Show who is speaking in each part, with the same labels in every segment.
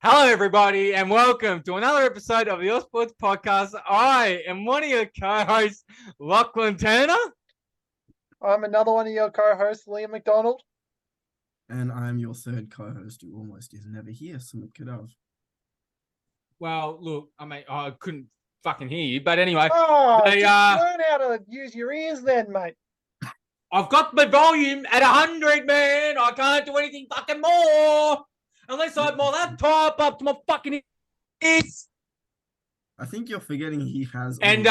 Speaker 1: Hello, everybody, and welcome to another episode of the Your Sports Podcast. I am one of your co-hosts, Lachlan Turner.
Speaker 2: I'm another one of your co-hosts, Liam McDonald.
Speaker 3: And I'm your third co-host who almost is never here, Sumit Kadav.
Speaker 1: Well, look, I couldn't fucking hear you, but anyway.
Speaker 2: Just learn how to use your ears then, mate.
Speaker 1: I've got my volume at 100, man. I can't do anything fucking more unless I have my laptop up to my fucking ears.
Speaker 3: I think you're forgetting he has.
Speaker 1: And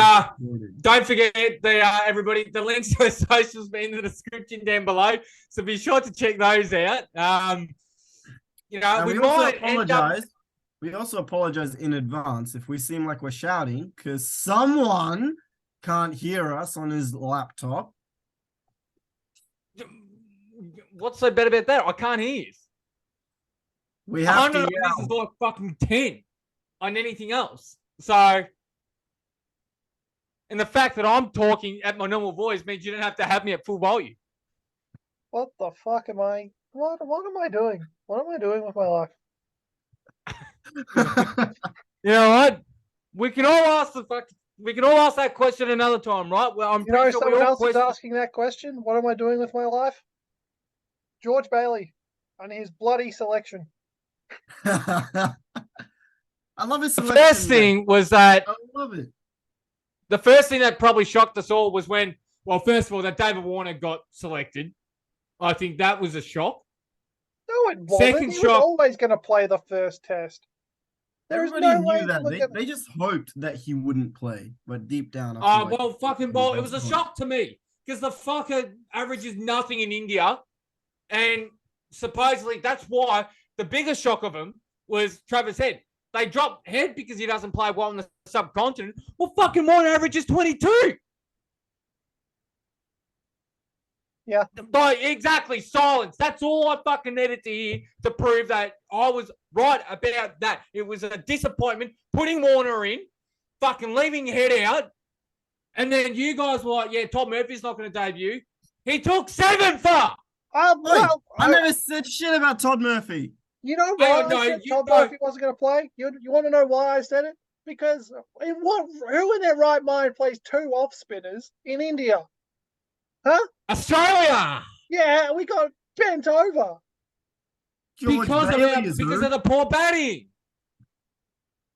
Speaker 1: don't forget everybody, the links to the socials be in the description down below. So be sure to check those out. We might
Speaker 3: apologize. We also apologize in advance if we seem like we're shouting because someone can't hear us on his laptop.
Speaker 1: What's so bad about that? I can't hear you.
Speaker 3: We have to
Speaker 1: yell. This is like fucking 10 on anything else. So, and the fact that I'm talking at my normal voice means you don't have to have me at full volume.
Speaker 2: What the fuck am I? What am I doing? What am I doing with my life?
Speaker 1: You know what? We can all ask that question another time, right? Well, I'm pretty sure
Speaker 2: someone else is asking that question. What am I doing with my life? George Bailey and his bloody selection.
Speaker 3: I love his selection.
Speaker 1: The first thing was that
Speaker 3: I love it.
Speaker 1: The first thing that probably shocked us all was when, well, first of all, that David Warner got selected. I think that was a shock.
Speaker 2: No, it wasn't. He was always going to play the first test.
Speaker 3: Everybody knew that. They just hoped that he wouldn't play, but deep down,
Speaker 1: it was a shock to me because the fucker averages nothing in India, and supposedly that's why the biggest shock of him was Travis Head. They dropped Head because he doesn't play well in the subcontinent. Well, fucking Warner averages 22.
Speaker 2: Yeah.
Speaker 1: Exactly. Silence. That's all I fucking needed to hear to prove that I was right about that. It was a disappointment putting Warner in, fucking leaving Head out, and then you guys were like, yeah, Todd Murphy's not going to debut. He took 7 for.
Speaker 3: I never said shit about Todd Murphy.
Speaker 2: You know why I said Todd Murphy wasn't going to play? You want to know why I said it? Because who in their right mind plays 2 off spinners in India? Huh?
Speaker 1: Australia!
Speaker 2: Yeah, we got bent over.
Speaker 1: Because of the poor batting.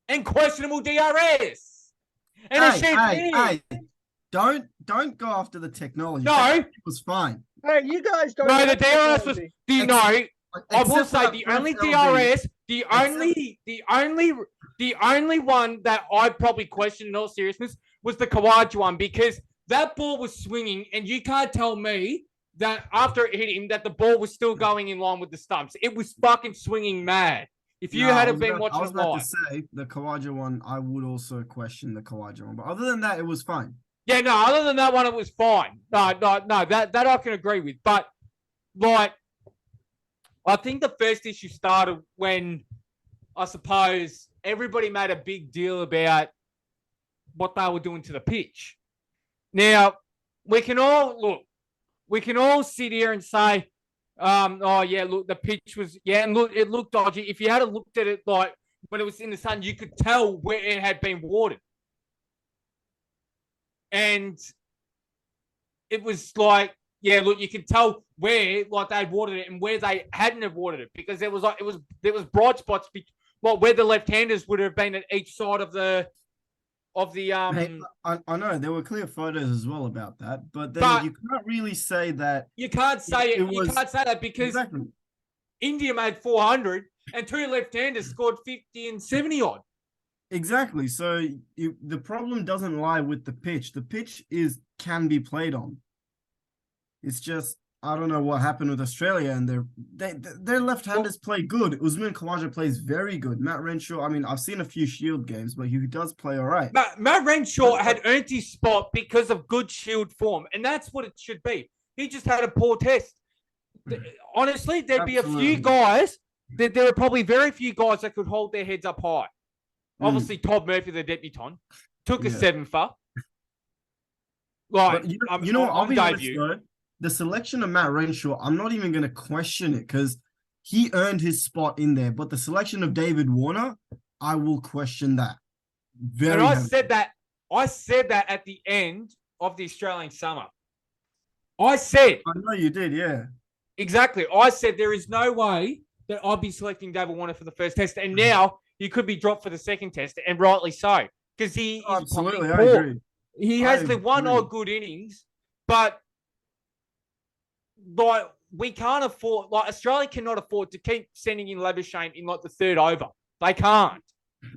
Speaker 1: And questionable DRS. And
Speaker 3: hey, don't go after the technology.
Speaker 1: No.
Speaker 3: It was fine.
Speaker 2: Hey, you guys don't.
Speaker 1: No, the DRS was. I will say the only DRS, the only one that I probably questioned in all seriousness was the Kawaja one because that ball was swinging, and you can't tell me that after it hit him that the ball was still going in line with the stumps. It was fucking swinging mad. If you hadn't been watching live. I was about to
Speaker 3: say the Kawaja one, I would also question the Kawaja one, but other than that, it was fine.
Speaker 1: Yeah, no, other than that one, it was fine. No, that I can agree with. But, like, I think the first issue started when, I suppose, everybody made a big deal about what they were doing to the pitch. Now, we can all sit here and say, the pitch was, and look, it looked dodgy. If you had looked at it, like, when it was in the sun, you could tell where it had been watered. And it was like, you could tell where they'd watered it and where they hadn't have watered it because there was bright spots where the left-handers would have been at each side of the
Speaker 3: Hey, I know there were clear photos as well about that, but you can't really say that.
Speaker 1: You can't say it. You can't say that because India made 400 and 2 left-handers scored 50 and 70 odd.
Speaker 3: Exactly. So the problem doesn't lie with the pitch. The pitch can be played on. It's just I don't know what happened with Australia, and their left-handers play good. Usman Khawaja plays very good. Matt Renshaw, I mean, I've seen a few Shield games, but he does play all right.
Speaker 1: Matt Renshaw had earned his spot because of good Shield form, and that's what it should be. He just had a poor test. Honestly, there'd be a few guys. There are probably very few guys that could hold their heads up high. Obviously, Todd Murphy, the debutant, took a 7 for.
Speaker 3: Like, I'll be honest, though, the selection of Matt Renshaw, I'm not even going to question it because he earned his spot in there. But the selection of David Warner, I will question that.
Speaker 1: And I said that at the end of the Australian summer. I
Speaker 3: know you did, yeah.
Speaker 1: Exactly. I said there is no way that I'd be selecting David Warner for the first test. And now he could be dropped for the second test, and rightly so. Because he is
Speaker 3: absolutely, I agree.
Speaker 1: He has the one odd good innings, but like we can't afford, like Australia cannot afford to keep sending in Labuschagne in like the third over. They can't.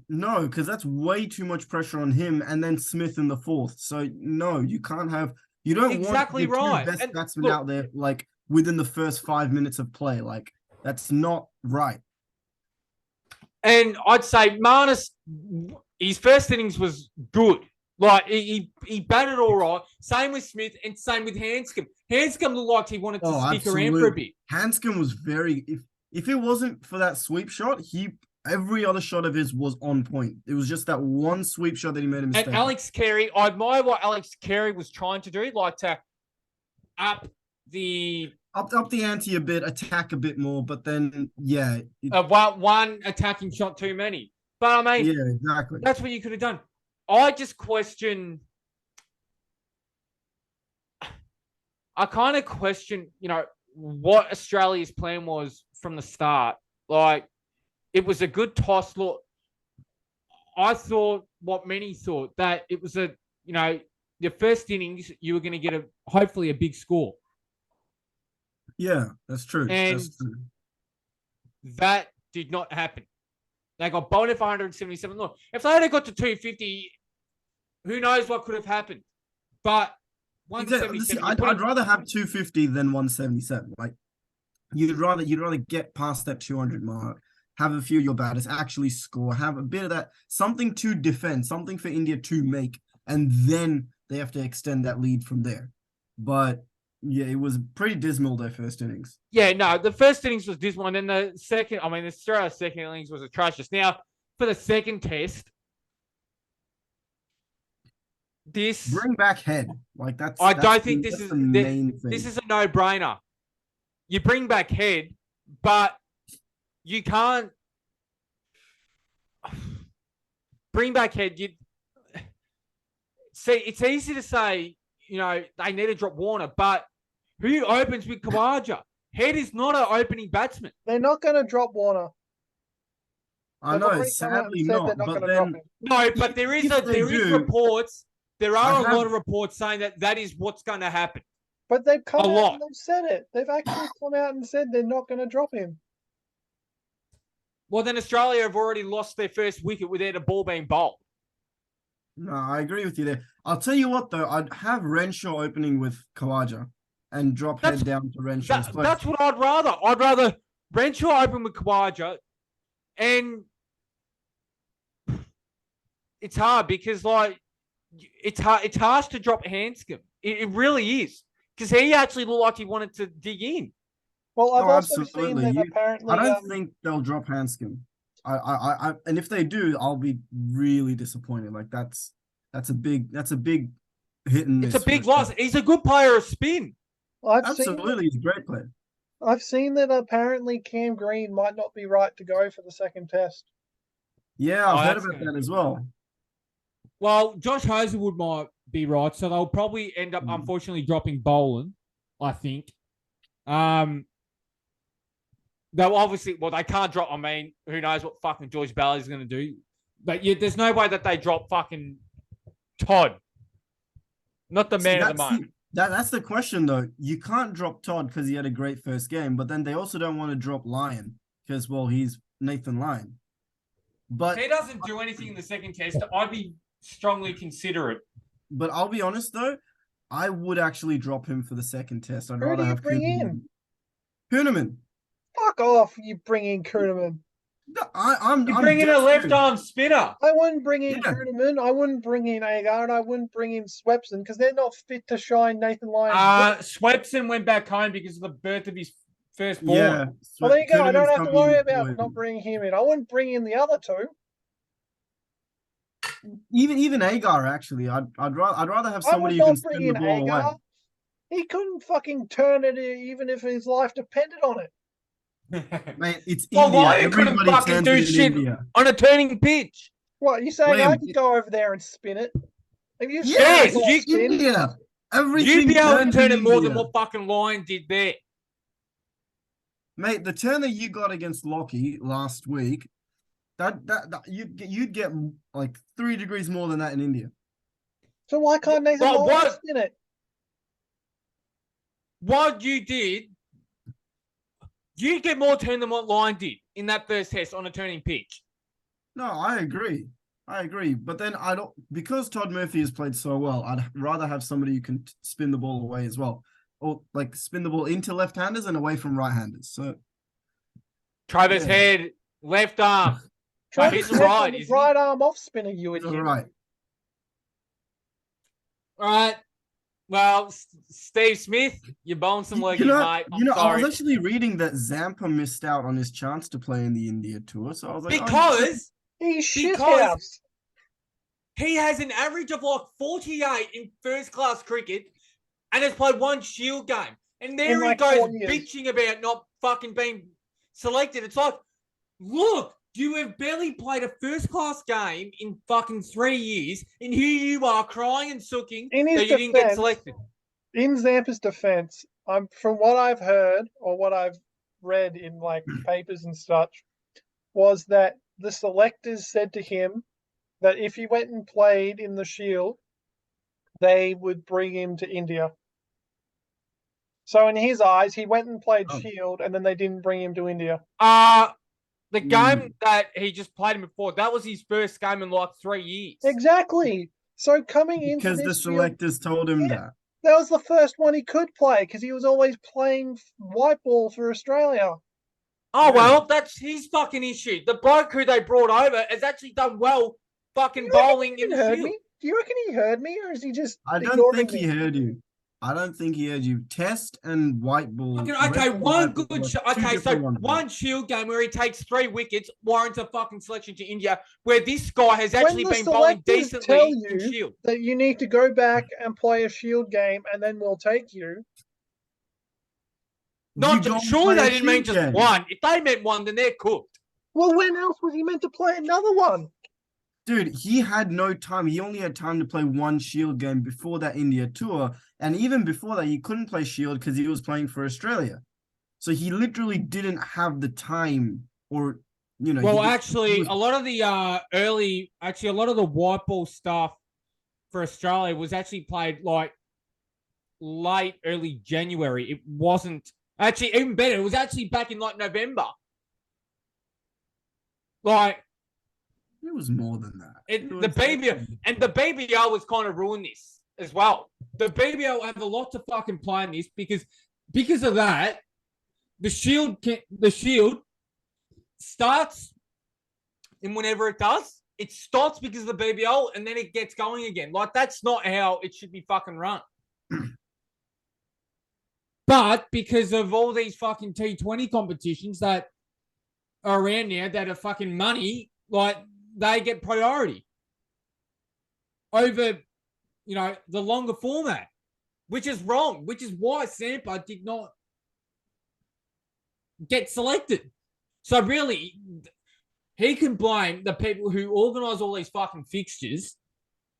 Speaker 3: No, because that's way too much pressure on him, and then Smith in the fourth. So no, you can't have. You don't
Speaker 1: exactly
Speaker 3: want
Speaker 1: the
Speaker 3: two best batsmen out there like within the first 5 minutes of play. Like that's not right.
Speaker 1: And I'd say Marnus, his first innings was good. Like he batted all right. Same with Smith and same with Hanscom. Hanscom looked like he wanted to stick around for a bit.
Speaker 3: Hanscom was very. If it wasn't for that sweep shot, every other shot of his was on point. It was just that one sweep shot that he made a mistake.
Speaker 1: And Alex Carey, I admire what Alex Carey was trying to do, like to up the
Speaker 3: ante a bit, attack a bit more, but then
Speaker 1: one attacking shot too many. But I mean,
Speaker 3: yeah, exactly.
Speaker 1: That's what you could have done. I just question. I kind of question, what Australia's plan was from the start. Like, it was a good toss. Look, I thought what many thought, that it was the first innings, you were going to get hopefully a big score.
Speaker 3: Yeah, that's true.
Speaker 1: And
Speaker 3: that's true.
Speaker 1: That did not happen. They got bowled for 177. Look, if they had got to 250, who knows what could have happened. But 177.
Speaker 3: I'd rather have 250 than 177. Like you'd rather get past that 200 mark, have a few of your batters actually score, have a bit of that, something to defend, something for India to make, and then they have to extend that lead from there. But yeah, it was pretty dismal, their first innings.
Speaker 1: Yeah, no, the first innings was dismal, and then the Australia's second innings was atrocious. Now, for the second test,
Speaker 3: bring back Head. Like that's.
Speaker 1: I don't think this is
Speaker 3: the main thing.
Speaker 1: This is a no-brainer. You bring back Head, but you can't bring back Head. See, it's easy to say, they need to drop Warner, but who opens with Khawaja? Head is not an opening batsman.
Speaker 2: They're not going to drop Warner.
Speaker 3: I know, sadly not. But then,
Speaker 1: no, but there is reports. There are a lot of reports saying that is what's going to happen.
Speaker 2: But they've come out and they've said it. They've actually come out and said they're not going to drop him.
Speaker 1: Well, then Australia have already lost their first wicket without a ball being bowled.
Speaker 3: No, I agree with you there. I'll tell you what, though. I'd have Renshaw opening with Khawaja and drop Head down to Renshaw's place.
Speaker 1: That's what I'd rather. I'd rather Renshaw open with Khawaja, and it's hard because, like, it's harsh to drop Hanscom. It really is, because he actually looked like he wanted to dig in.
Speaker 2: Well, I've also seen that apparently.
Speaker 3: I don't think they'll drop Hanscom. I and if they do, I'll be really disappointed. Like that's a big hit and miss.
Speaker 1: It's a big loss. He's a good player of spin.
Speaker 3: Absolutely, he's a great player.
Speaker 2: I've seen that apparently Cam Green might not be right to go for the second test.
Speaker 3: Yeah, I've heard about that as well.
Speaker 1: Well, Josh Hazlewood might be right, so they'll probably end up, unfortunately, dropping Boland, I think. They'll obviously, they can't drop. I mean, who knows what fucking George Bally's going to do? But there's no way that they drop fucking Todd. Not the man of the moment.
Speaker 3: That's the question, though. You can't drop Todd because he had a great first game, but then they also don't want to drop Lyon because, he's Nathan Lyon. But
Speaker 1: if he doesn't do anything in the second test, I'd be strongly considerate.
Speaker 3: But I'll be honest, though, I would actually drop him for the second test. I'd
Speaker 2: rather
Speaker 3: have. Who do you
Speaker 2: bring in?
Speaker 3: Kuhnemann.
Speaker 2: Fuck off! You bring in Kuhnemann.
Speaker 3: No, I'm
Speaker 1: bringing a left-arm spinner.
Speaker 2: I wouldn't bring in Kuhnemann. I wouldn't bring in Agar, and I wouldn't bring in Swepson because they're not fit to shine Nathan Lyon.
Speaker 1: Swepson went back home because of the birth of his firstborn.
Speaker 3: Yeah.
Speaker 2: Well, there you go. I don't have to worry about not bringing him in. I wouldn't bring in the other two.
Speaker 3: Even Agar, actually, I'd rather have somebody who can spin the ball away.
Speaker 2: He couldn't fucking turn it even if his life depended on it.
Speaker 3: Mate, it's
Speaker 1: Well,
Speaker 3: India.
Speaker 1: why you couldn't
Speaker 3: Everybody
Speaker 1: fucking
Speaker 3: turns
Speaker 1: do
Speaker 3: it in
Speaker 1: shit
Speaker 3: India.
Speaker 1: on a turning pitch?
Speaker 2: What, you saying I
Speaker 3: Liam,
Speaker 2: could go over there and spin it? If you
Speaker 1: Yes,
Speaker 2: spin,
Speaker 1: you-
Speaker 2: spin.
Speaker 3: India.
Speaker 1: You'd be
Speaker 3: Everything
Speaker 1: able to
Speaker 3: turns
Speaker 1: turn
Speaker 3: in
Speaker 1: it more than
Speaker 3: India.
Speaker 1: what fucking Lion did there.
Speaker 3: Mate, the turn that you got against Lockie last week, that you'd get like 3 degrees more than that in India.
Speaker 2: So why can't Nathan
Speaker 1: Well,
Speaker 2: Lyon
Speaker 1: what-
Speaker 2: spin it?
Speaker 1: What you did, you get more turn than what Lion did in that first test on a turning pitch.
Speaker 3: No, I agree. But then I don't, because Todd Murphy has played so well, I'd rather have somebody who can spin the ball away as well. Or like spin the ball into left-handers and away from right-handers. So
Speaker 1: Travis
Speaker 3: Yeah.
Speaker 1: Head, left arm.
Speaker 2: Travis
Speaker 1: he's
Speaker 2: Head's
Speaker 1: right,
Speaker 2: on his
Speaker 1: isn't he?
Speaker 2: right arm off spinner, you
Speaker 3: it's
Speaker 2: idiot.
Speaker 3: all right.
Speaker 1: All right. Well, Steve Smith, you're bowling some leggies, mate. I'm
Speaker 3: I
Speaker 1: sorry.
Speaker 3: was actually reading that Zampa missed out on his chance to play in the India tour. So I was like,
Speaker 1: Because
Speaker 2: He's shit
Speaker 1: Because-
Speaker 2: house.
Speaker 1: he has an average of like 48 in first class cricket and has played one Shield game. And there he
Speaker 2: like
Speaker 1: goes
Speaker 2: 4 years.
Speaker 1: bitching about not fucking being selected. It's like, look, you have barely played a first class game in fucking 3 years, and here you are crying and sooking
Speaker 2: In
Speaker 1: that
Speaker 2: his
Speaker 1: you didn't get
Speaker 2: defense,
Speaker 1: selected.
Speaker 2: In Zampa's defense, from what I've heard or what I've read in like papers and such, was that the selectors said to him that if he went and played in the Shield, they would bring him to India. So in his eyes, he went and played
Speaker 3: Oh.
Speaker 2: Shield, and then they didn't bring him to India.
Speaker 1: The game that he just played in before, that was his first game in like 3 years.
Speaker 2: Exactly. So coming into
Speaker 3: because the
Speaker 2: this Shield,
Speaker 3: selectors told him
Speaker 2: Yeah.
Speaker 3: that.
Speaker 2: that was the first one he could play because he was always playing white ball for Australia.
Speaker 1: Oh,
Speaker 3: Yeah.
Speaker 1: well, that's his fucking issue. The bloke who they brought over has actually done well fucking bowling in the
Speaker 2: heard
Speaker 1: Shield.
Speaker 2: me? Do you reckon he heard me, or is he just
Speaker 3: I don't
Speaker 2: ignoring
Speaker 3: think
Speaker 2: me?
Speaker 3: he heard you. I don't think he heard you. Test and white ball.
Speaker 1: Okay,
Speaker 3: red ball,
Speaker 1: one
Speaker 3: white ball,
Speaker 1: good
Speaker 3: like
Speaker 1: shot.
Speaker 3: two
Speaker 1: Okay, so
Speaker 3: different ones,
Speaker 1: one Shield game where he takes 3 wickets warrants a fucking selection to India, where this guy has actually
Speaker 2: the
Speaker 1: been bowling
Speaker 2: selectors
Speaker 1: decently
Speaker 2: tell
Speaker 1: in
Speaker 2: you-
Speaker 1: Shield.
Speaker 2: That you need to go back and play a Shield game, and then we'll take you.
Speaker 1: Not
Speaker 3: You go and
Speaker 1: surely
Speaker 3: play
Speaker 1: they
Speaker 3: a
Speaker 1: didn't mean
Speaker 3: Shield
Speaker 1: just
Speaker 3: game.
Speaker 1: one. If they meant one, then they're cooked.
Speaker 2: Well, when else was he meant to play another one?
Speaker 3: Dude, he had no time. He only had time to play one Shield game before that India tour. And even before that, he couldn't play Shield because he was playing for Australia. So he literally didn't have the time or,
Speaker 1: Well,
Speaker 3: he
Speaker 1: actually,
Speaker 3: was-
Speaker 1: a lot of the a lot of the white ball stuff for Australia was actually played like late, early January. It wasn't actually even better. It was actually back in like November. Like
Speaker 3: it was more than that.
Speaker 1: the BBL was kind of ruined this as well. The BBL have a lot to fucking play in this because of that. The Shield starts, and whenever it does, it stops because of the BBL, and then it gets going again. Like, that's not how it should be fucking run. But because of all these fucking T20 competitions that are around now that are fucking money, like, they get priority over, the longer format, which is wrong, which is why Sampa did not get selected. So really, he can blame the people who organise all these fucking fixtures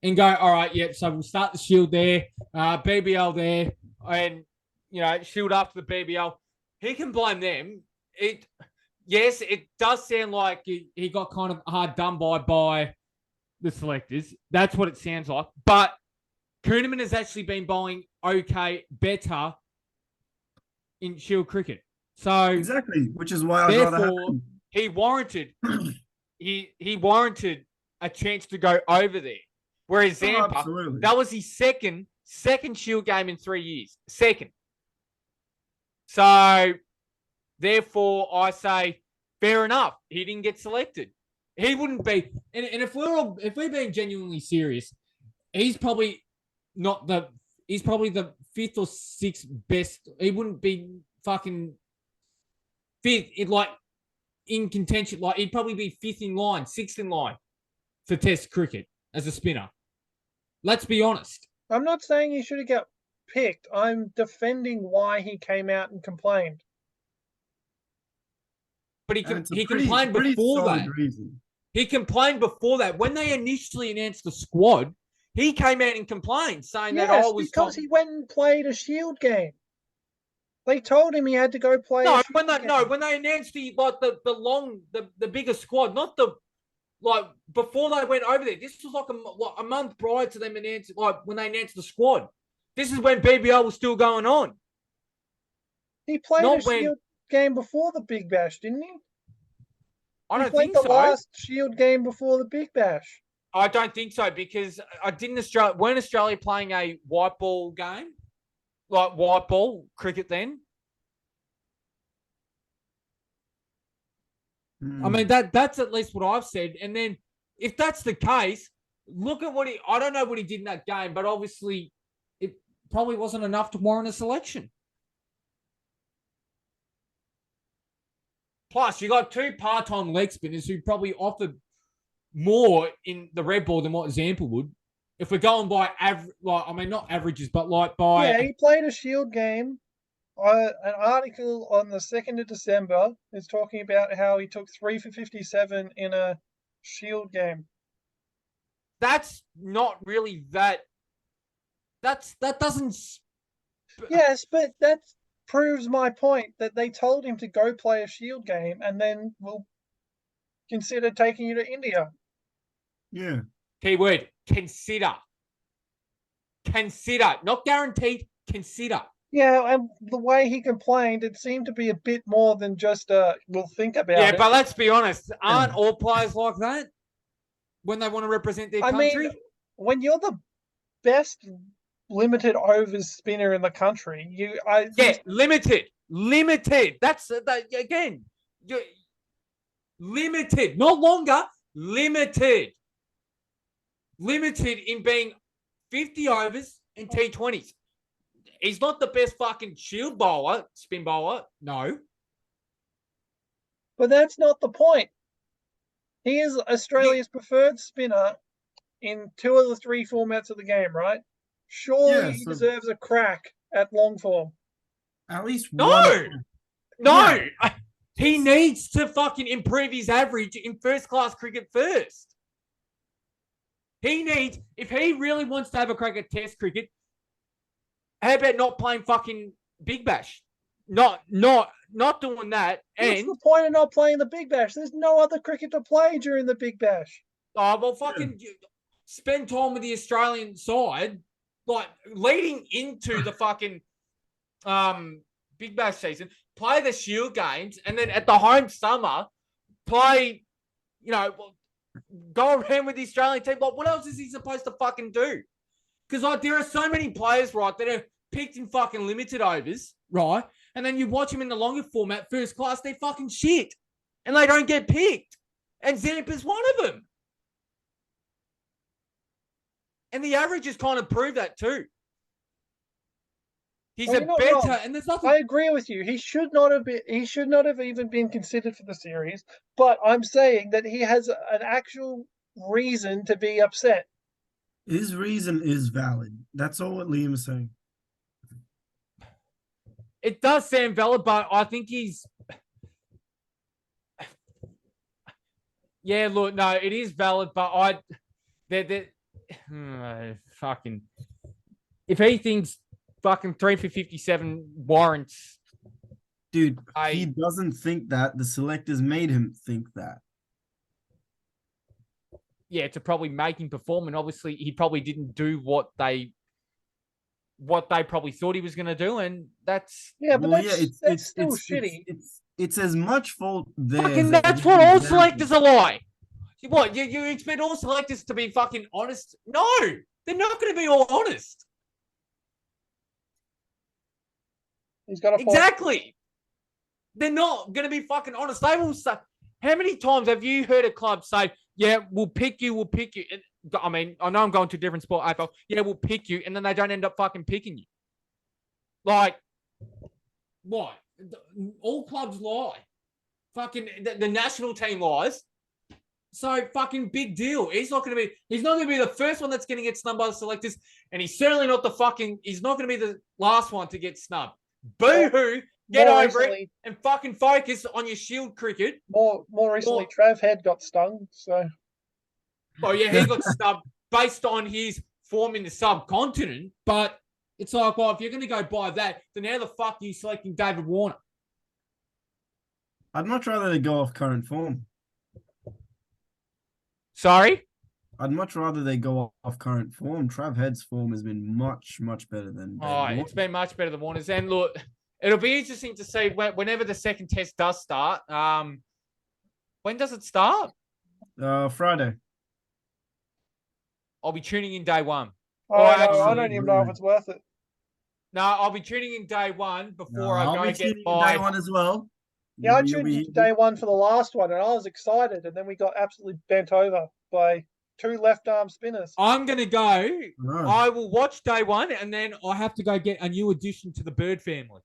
Speaker 1: and go, all right, yep, so we'll start the Shield there, BBL there, and, Shield after the BBL. He can blame them. Yes, it does sound like he got kind of hard done by the selectors. That's what it sounds like. But Kuhneman has actually been bowling better in Shield cricket. So
Speaker 3: exactly, which is why I'd rather have
Speaker 1: therefore
Speaker 3: him.
Speaker 1: he warranted he warranted a chance to go over there. Whereas Zampa,
Speaker 3: absolutely.
Speaker 1: that was his second Shield game in 3 years. Second. So therefore I say fair enough. He didn't get selected. He wouldn't be, and if we're being genuinely serious, he's probably the 5th or 6th best. He wouldn't be fucking 5th in contention. Like, he'd probably be 5th in line, 6th in line for Test cricket as a spinner. Let's be honest.
Speaker 2: I'm not saying he should have got picked. I'm defending why he came out and complained.
Speaker 1: But
Speaker 3: And it's a
Speaker 1: he
Speaker 3: pretty,
Speaker 1: complained
Speaker 3: pretty
Speaker 1: before
Speaker 3: solid
Speaker 1: that.
Speaker 3: reason.
Speaker 1: He complained before that. When they initially announced the squad, he came out and complained, saying that I
Speaker 2: Yes,
Speaker 1: was
Speaker 2: because he went and played a Shield game. They told him he had to go play a Shield game.
Speaker 1: when they announced the bigger squad, not the like before they went over there. This was like a month prior to them announcing, like when they announced the squad. This is when BBL was still going on.
Speaker 2: He played
Speaker 1: Not
Speaker 2: a
Speaker 1: when-
Speaker 2: Shield game before the Big Bash, didn't he?
Speaker 1: I
Speaker 2: He
Speaker 1: don't
Speaker 2: played
Speaker 1: think
Speaker 2: the
Speaker 1: so.
Speaker 2: last Shield game before the Big Bash.
Speaker 1: I don't think so because weren't Australia playing a white ball game, like white ball cricket then? I mean that's at least what I've said. And then if that's the case, look at I don't know what he did in that game, but obviously it probably wasn't enough to warrant a selection. Plus, you got two part-time leg spinners who probably offered more in the red ball than what Zampa would. If we're going by not averages, but like by
Speaker 2: Yeah, he played a Shield game. An article on the 2nd of December is talking about how he took 3 for 57 in a Shield game.
Speaker 1: That's not really that. That doesn't.
Speaker 2: Yes, but that proves my point that they told him to go play a Shield game and then we'll consider taking you to India.
Speaker 3: Yeah.
Speaker 1: Keyword, consider. Consider. Not guaranteed, consider.
Speaker 2: Yeah, and the way he complained, it seemed to be a bit more than just we'll think about it.
Speaker 1: Yeah, but let's be honest. Aren't all players like that when they want to represent their country?
Speaker 2: mean, when you're the best limited overs spinner in the country,
Speaker 1: limited. That's again. You're limited, not longer. Limited in being 50 overs and T20s. He's not the best fucking shield bowler, spin bowler. No.
Speaker 2: But that's not the point. He is Australia's preferred spinner in 2 of the 3 formats of the game, right? Surely he deserves a crack at long form.
Speaker 3: At least
Speaker 1: one. No. Yeah. He needs to fucking improve his average in first-class cricket first. If he really wants to have a crack at Test cricket, how about not playing fucking Big Bash? Not doing that.
Speaker 2: What's the point of not playing the Big Bash? There's no other cricket to play during the Big Bash.
Speaker 1: Oh, well, fucking spend time with the Australian side, like leading into the fucking Big Bash season, play the Shield games, and then at the home summer, play, go around with the Australian team. Like, what else is he supposed to fucking do? Because like there are so many players, right, that are picked in fucking limited overs, right? And then you watch them in the longer format, first class, they're fucking shit. And they don't get picked. And Zampa's one of them. And the averages kind of prove that too. He's and there's nothing.
Speaker 2: I agree with you. He should not have even been considered for the series. But I'm saying that he has an actual reason to be upset.
Speaker 3: His reason is valid. That's all what Liam is saying.
Speaker 1: It does sound valid, but I think he's. Yeah, look, no, it is valid, but fucking. If he thinks fucking 3 for 57 warrants.
Speaker 3: Dude, he doesn't think that. The selectors made him think that.
Speaker 1: Yeah, to probably make him perform, and obviously he probably didn't do what they probably thought he was going to do, and that's
Speaker 2: that's still shitty.
Speaker 3: It's as much fault there.
Speaker 1: Fucking that's what all selectors are like. What you expect all selectors to be fucking honest? No, they're not going to be all honest.
Speaker 2: He's got
Speaker 1: exactly. They're not going to be fucking honest. They will say. How many times have you heard a club say, "Yeah, we'll pick you"? I mean, I know I'm going to a different sport, AFL. Yeah, we'll pick you, and then they don't end up fucking picking you. Like, what? All clubs lie. Fucking the national team lies. So fucking big deal. He's not going to be the first one that's going to get snubbed by the selectors, and he's certainly not he's not going to be the last one to get snubbed. Boo-hoo, Get
Speaker 2: more
Speaker 1: over
Speaker 2: recently,
Speaker 1: it and fucking focus on your Shield cricket.
Speaker 2: more recently, Trav Head got stung. So
Speaker 1: Well, yeah, he got snubbed based on his form in the subcontinent, but it's like, well, if you're going to go by that, then how the fuck are you selecting David Warner?
Speaker 3: I'd much rather they go off current form.
Speaker 1: Sorry?
Speaker 3: I'd much rather they go off current form. Trav Head's form has been much, much better than
Speaker 1: Oh,
Speaker 3: David
Speaker 1: it's been much better than Warner's. And look, it'll be interesting to see whenever the second test does start. When does it start?
Speaker 3: Friday.
Speaker 1: I'll be tuning in day one.
Speaker 2: I
Speaker 1: actually,
Speaker 2: don't even know if it's worth it.
Speaker 1: No, I'll be tuning in day one before I
Speaker 3: I'll
Speaker 1: go
Speaker 3: be
Speaker 1: and get
Speaker 3: tuning in
Speaker 1: my.
Speaker 3: day one as well.
Speaker 2: Yeah, I
Speaker 3: You'll
Speaker 2: tuned
Speaker 3: be-
Speaker 2: into day one for the last one, and I was excited, and then we got absolutely bent over by two left arm spinners.
Speaker 1: I'm going to go.
Speaker 3: Oh.
Speaker 1: I will watch day one, and then I have to go get a new addition to the bird family.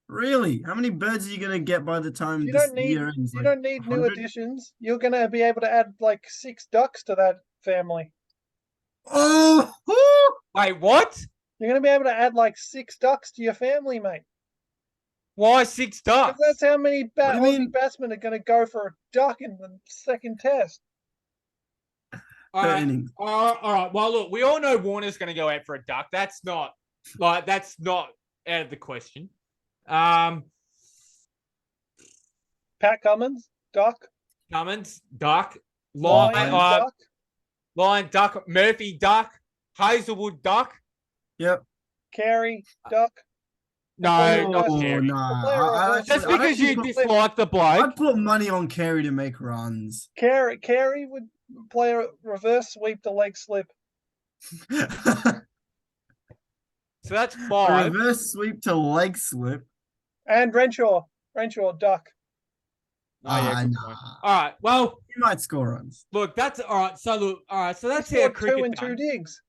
Speaker 3: Really? How many birds are you gonna get by the time
Speaker 2: You
Speaker 3: this
Speaker 2: don't need
Speaker 3: year ends?
Speaker 2: you don't need new
Speaker 3: 100?
Speaker 2: additions. You're gonna be able to add like 6 ducks to that family.
Speaker 3: Oh, whoo!
Speaker 1: Wait, what?
Speaker 2: You're gonna be able to add like 6 ducks to your family, mate.
Speaker 1: Why 6 ducks?
Speaker 2: 'Cause that's how many
Speaker 3: What do you mean?
Speaker 2: Aussie batsmen are gonna go for a duck in the second test.
Speaker 1: All
Speaker 3: Per
Speaker 1: right.
Speaker 3: innings.
Speaker 1: All right. Well, look, we all know Warner's going to go out for a duck. That's not out of the question.
Speaker 2: Pat Cummins, duck.
Speaker 1: Cummins, duck.
Speaker 2: Lion, duck.
Speaker 1: Lion, duck. Murphy, duck. Hazelwood, duck.
Speaker 3: Yep.
Speaker 2: Carey, duck.
Speaker 1: No,
Speaker 2: player
Speaker 1: not
Speaker 2: reverse.
Speaker 1: Carey.
Speaker 3: nah.
Speaker 2: player
Speaker 3: I
Speaker 2: reverse.
Speaker 1: Just
Speaker 3: actually-
Speaker 1: because you
Speaker 3: I'd
Speaker 1: dislike the bloke.
Speaker 3: I'd put money on Carey to make runs.
Speaker 2: Carey would play a reverse sweep to leg slip.
Speaker 1: So that's
Speaker 3: A
Speaker 1: 5.
Speaker 3: reverse sweep to leg slip.
Speaker 2: And Renshaw, duck.
Speaker 1: Oh, yeah, good
Speaker 3: nah.
Speaker 1: point. All right. Well,
Speaker 3: You might score runs.
Speaker 1: look, that's all right. So that's
Speaker 2: He
Speaker 1: our
Speaker 2: scored
Speaker 1: cricket
Speaker 2: 2 and
Speaker 1: done.
Speaker 2: 2 digs.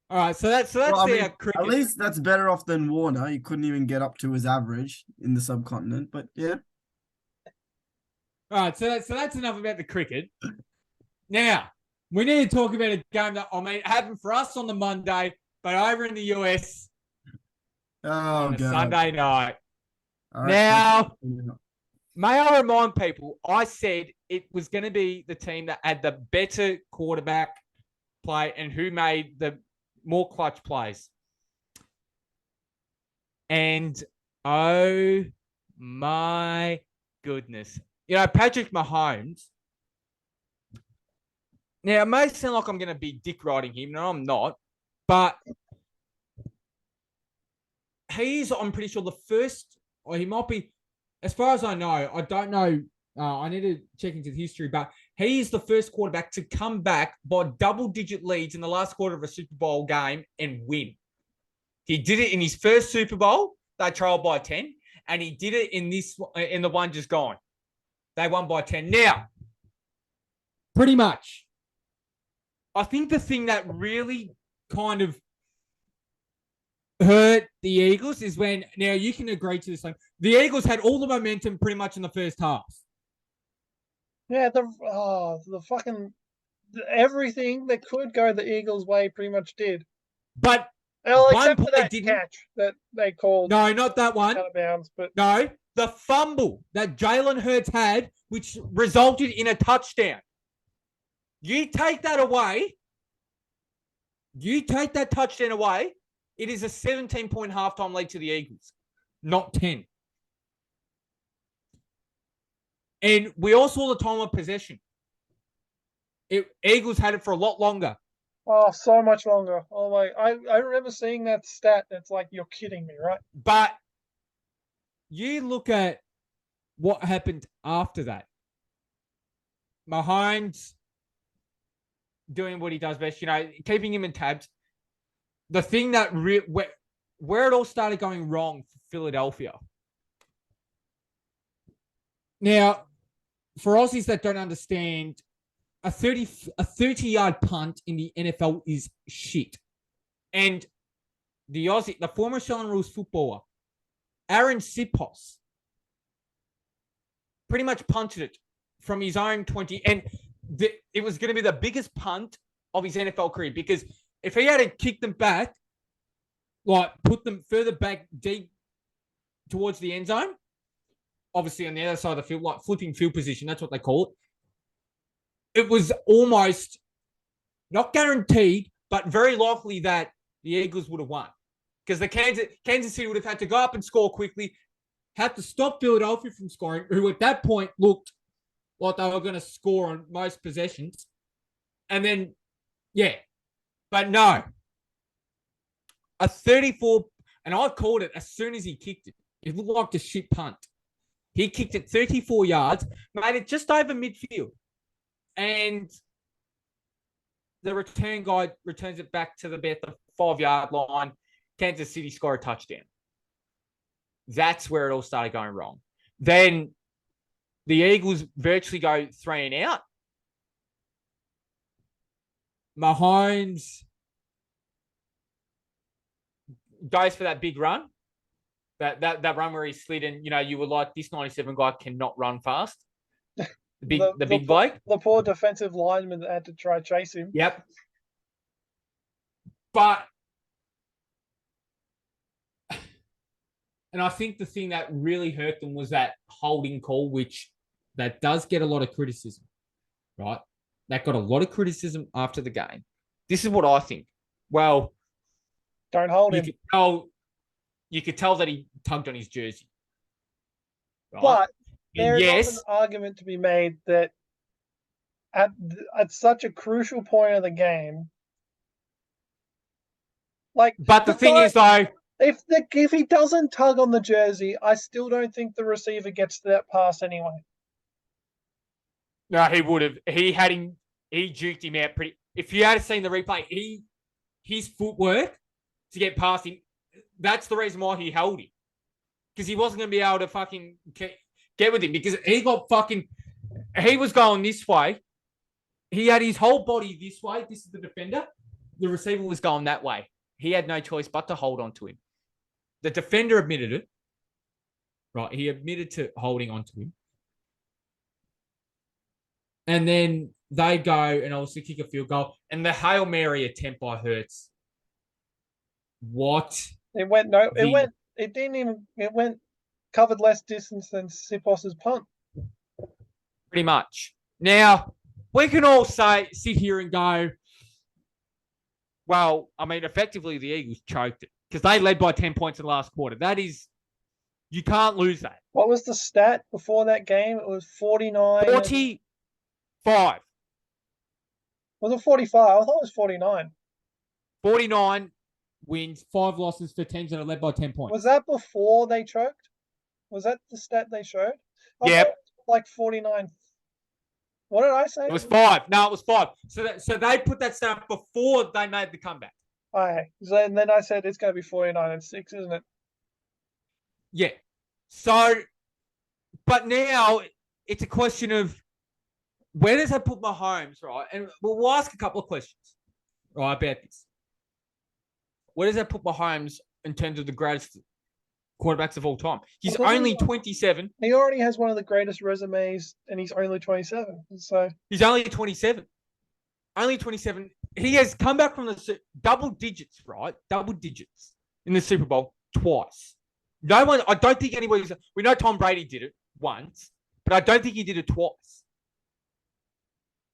Speaker 1: All right. So that's
Speaker 3: Well, I mean,
Speaker 1: our cricket.
Speaker 3: At least that's better off than Warner. He couldn't even get up to his average in the subcontinent. But yeah.
Speaker 1: All right, so that's enough about the cricket. Now, we need to talk about a game that, happened for us on the Monday, but over in the US
Speaker 3: Oh
Speaker 1: on a
Speaker 3: god.
Speaker 1: Sunday night.
Speaker 3: All right,
Speaker 1: Now,
Speaker 3: so-
Speaker 1: may I remind people, I said it was going to be the team that had the better quarterback play and who made the more clutch plays. And, oh my goodness. You know, Patrick Mahomes. Now, it may sound like I'm going to be dick riding him, and I'm not, but he's, I'm pretty sure, the first, or he might be, as far as I know, I don't know, I need to check into the history, but he is the first quarterback to come back by double-digit leads in the last quarter of a Super Bowl game and win. He did it in his first Super Bowl. They trailed by 10, and he did it in the one just gone. They won by 10. Now, pretty much, I think the thing that really kind of hurt the Eagles is when, now you can agree to this, the Eagles had all the momentum pretty much in the first half.
Speaker 2: Yeah, everything that could go the Eagles' way pretty much did.
Speaker 1: But
Speaker 2: Well,
Speaker 1: one
Speaker 2: except for
Speaker 1: play
Speaker 2: that
Speaker 1: didn't.
Speaker 2: catch that they called
Speaker 1: No, not that one.
Speaker 2: out of bounds. But
Speaker 1: No, the fumble that Jalen Hurts had, which resulted in a touchdown. You take that away. You take that touchdown away. It is a 17-point halftime lead to the Eagles, not 10. And we all saw the time of possession. Eagles had it for a lot longer.
Speaker 2: oh, so much longer. Oh my! I remember seeing that stat. It's like, you're kidding me, right?
Speaker 1: But you look at what happened after that. Mahomes doing what he does best, keeping him in tabs. The thing that where it all started going wrong for Philadelphia. Now, for Aussies that don't understand, a 30-yard punt in the NFL is shit. And the former Australian rules footballer, Aaron Sipos, pretty much punted it from his own 20. And it was going to be the biggest punt of his NFL career, because if he had kicked them back, like put them further back deep towards the end zone. Obviously on the other side of the field, like flipping field position, that's what they call it. It was almost not guaranteed, but very likely that the Eagles would have won. Because the Kansas City would have had to go up and score quickly, had to stop Philadelphia from scoring, who at that point looked like they were going to score on most possessions. And then, yeah. But no. A 34, and I called it as soon as he kicked it. It looked like a shit punt. He kicked it 34 yards, made it just over midfield. And the return guy returns it back to about the 5-yard line. Kansas City score a touchdown. That's where it all started going wrong. Then the Eagles virtually go 3 and out. Mahomes goes for that big run. That run where he slid and, you were like, this 97 guy cannot run fast. The big bloke.
Speaker 2: The poor defensive lineman that had to try chase him.
Speaker 1: Yep. But, and I think the thing that really hurt them was that holding call, which that does get a lot of criticism, right? That got a lot of criticism after the game. This is what I think. Well,
Speaker 2: don't hold him.
Speaker 1: You could tell that he tugged on his jersey.
Speaker 2: Right? But there is an argument to be made that at such a crucial point of the game,
Speaker 1: but the thing is, though,
Speaker 2: if he doesn't tug on the jersey, I still don't think the receiver gets to that pass anyway.
Speaker 1: No, he would have. He juked him out pretty. If you had seen the replay, his footwork to get past him, that's the reason why he held him. Because he wasn't going to be able to fucking get with him. Because he was going this way. He had his whole body this way. This is the defender. The receiver was going that way. He had no choice but to hold on to him. The defender admitted it. Right. He admitted to holding on to him. And then they go and obviously kick a field goal. And the Hail Mary attempt by Hurts. What?
Speaker 2: It went covered less distance than Sipos's punt.
Speaker 1: Pretty much. Now, we can all sit here and go, well, I mean, effectively the Eagles choked it because they led by 10 points in the last quarter. That is, you can't lose that.
Speaker 2: What was the stat before that game? It was 49.
Speaker 1: 45.
Speaker 2: Was it 45? I thought it was 49.
Speaker 1: 49 wins, 5 losses for teams that are led by 10 points.
Speaker 2: Was that before they choked? Was that the stat they showed?
Speaker 1: Yep.
Speaker 2: Like 49. What did I say?
Speaker 1: It was 5. No, it was 5. So they put that stat before they made the comeback.
Speaker 2: Okay. And then I said it's going to be 49-6, isn't it?
Speaker 1: Yeah. So, but now it's a question of where does that put Mahomes, right? And we'll ask a couple of questions, right, about this. Where does that put Mahomes in terms of the greatest quarterbacks of all time? He's only 27.
Speaker 2: He already has one of the greatest resumes, and he's only 27. So
Speaker 1: he's only 27. Only 27. He has come back from the double digits, right? Double digits in the Super Bowl twice. No one. I don't think anybody's. We know Tom Brady did it once, but I don't think he did it twice.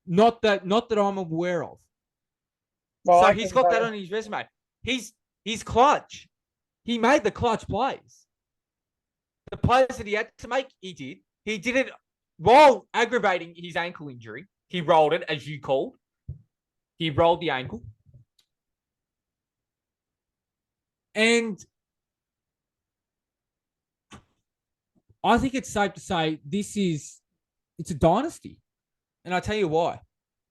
Speaker 1: Not that I'm aware of. Well, so he's got that on his resume. He's clutch. He made the clutch plays. The plays that he had to make, he did. He did it while aggravating his ankle injury. He rolled it, as you called. He rolled the ankle. And I think it's safe to say it's a dynasty. And I'll tell you why.